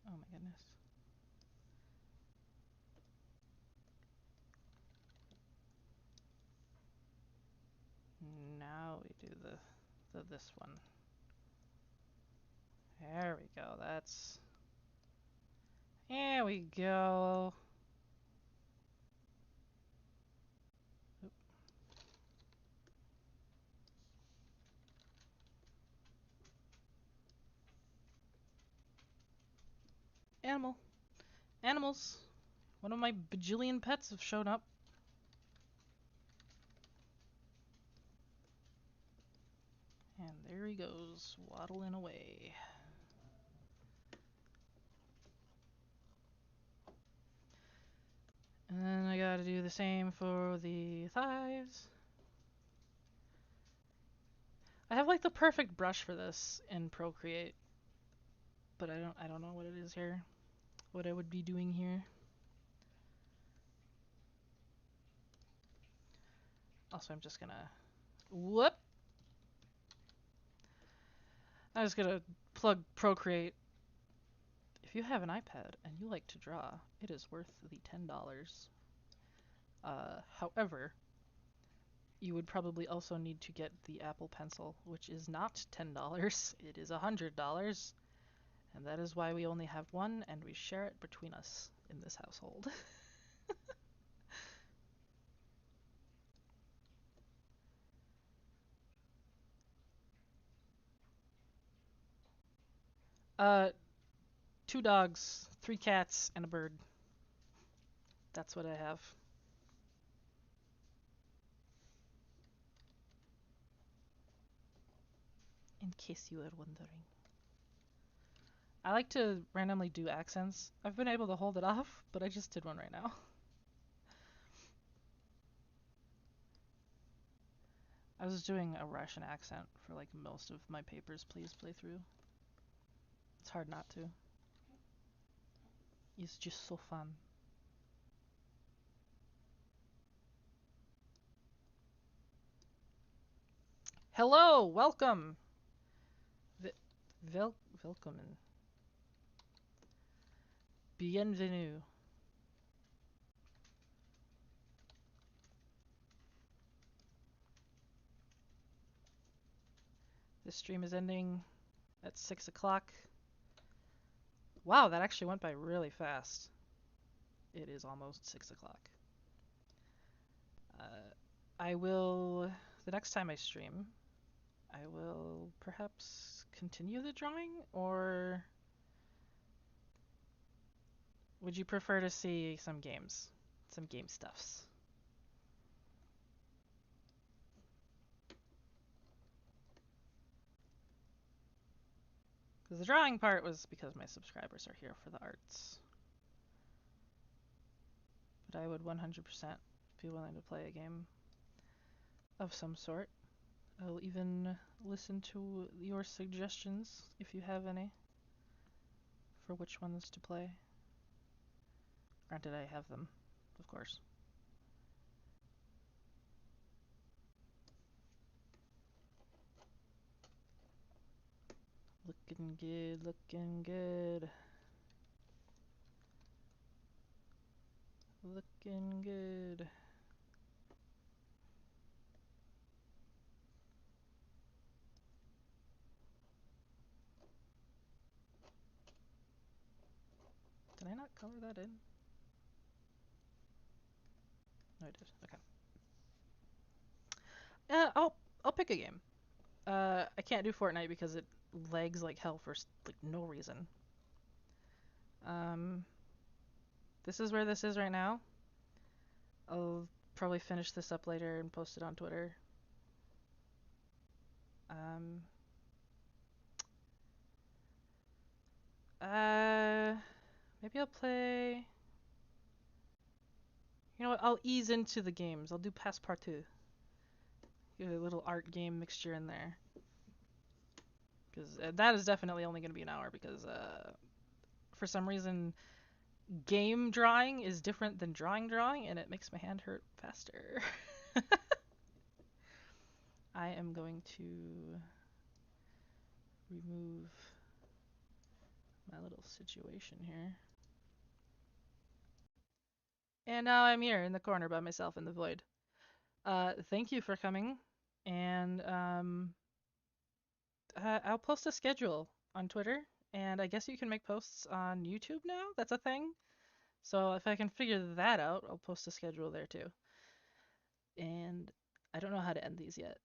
Oh my goodness. Now we do this one. There we go, that's... There we go. Oop. Animal. Animals. One of my bajillion pets have shown up. And there he goes, waddling away. And then I gotta do the same for the thighs. I have like the perfect brush for this in Procreate, but I don't know what it is here. What I would be doing here. Also, I'm just gonna... Whoop! I'm just gonna plug Procreate. If you have an iPad and you like to draw, it is worth the $10. However, you would probably also need to get the Apple Pencil, which is not $10, it is $100. And that is why we only have one, and we share it between us in this household. uh, 2 dogs, 3 cats, and a bird. That's what I have. In case you were wondering. I like to randomly do accents. I've been able to hold it off, but I just did one right now. I was doing a Russian accent for like most of my Papers, Please playthrough. It's hard not to. It's just so fun. Hello, welcome. Welcome. Bienvenue. This stream is ending at 6 o'clock. Wow, that actually went by really fast. It is almost 6 o'clock. I will, the next time I stream, I will perhaps continue the drawing, or would you prefer to see some games? Some game stuffs? Because the drawing part was because my subscribers are here for the arts. But I would 100% be willing to play a game of some sort. I'll even listen to your suggestions if you have any for which ones to play. Granted, I have them, of course. Looking good, looking good. Looking good. Did I not color that in? No, I did. Okay. I'll pick a game. I can't do Fortnite because it lags like hell for like no reason. Um, this is where this is right now. I'll probably finish this up later and post it on Twitter. Um, uh, maybe I'll play. You know what? I'll ease into the games. I'll do Passepartout. Get a little art game mixture in there. Because that is definitely only going to be an hour because for some reason game drawing is different than drawing and it makes my hand hurt faster. I am going to remove my little situation here. And now I'm here in the corner by myself in the void. Thank you for coming. And I'll post a schedule on Twitter. And I guess you can make posts on YouTube now. That's a thing. So if I can figure that out, I'll post a schedule there too. And I don't know how to end these yet.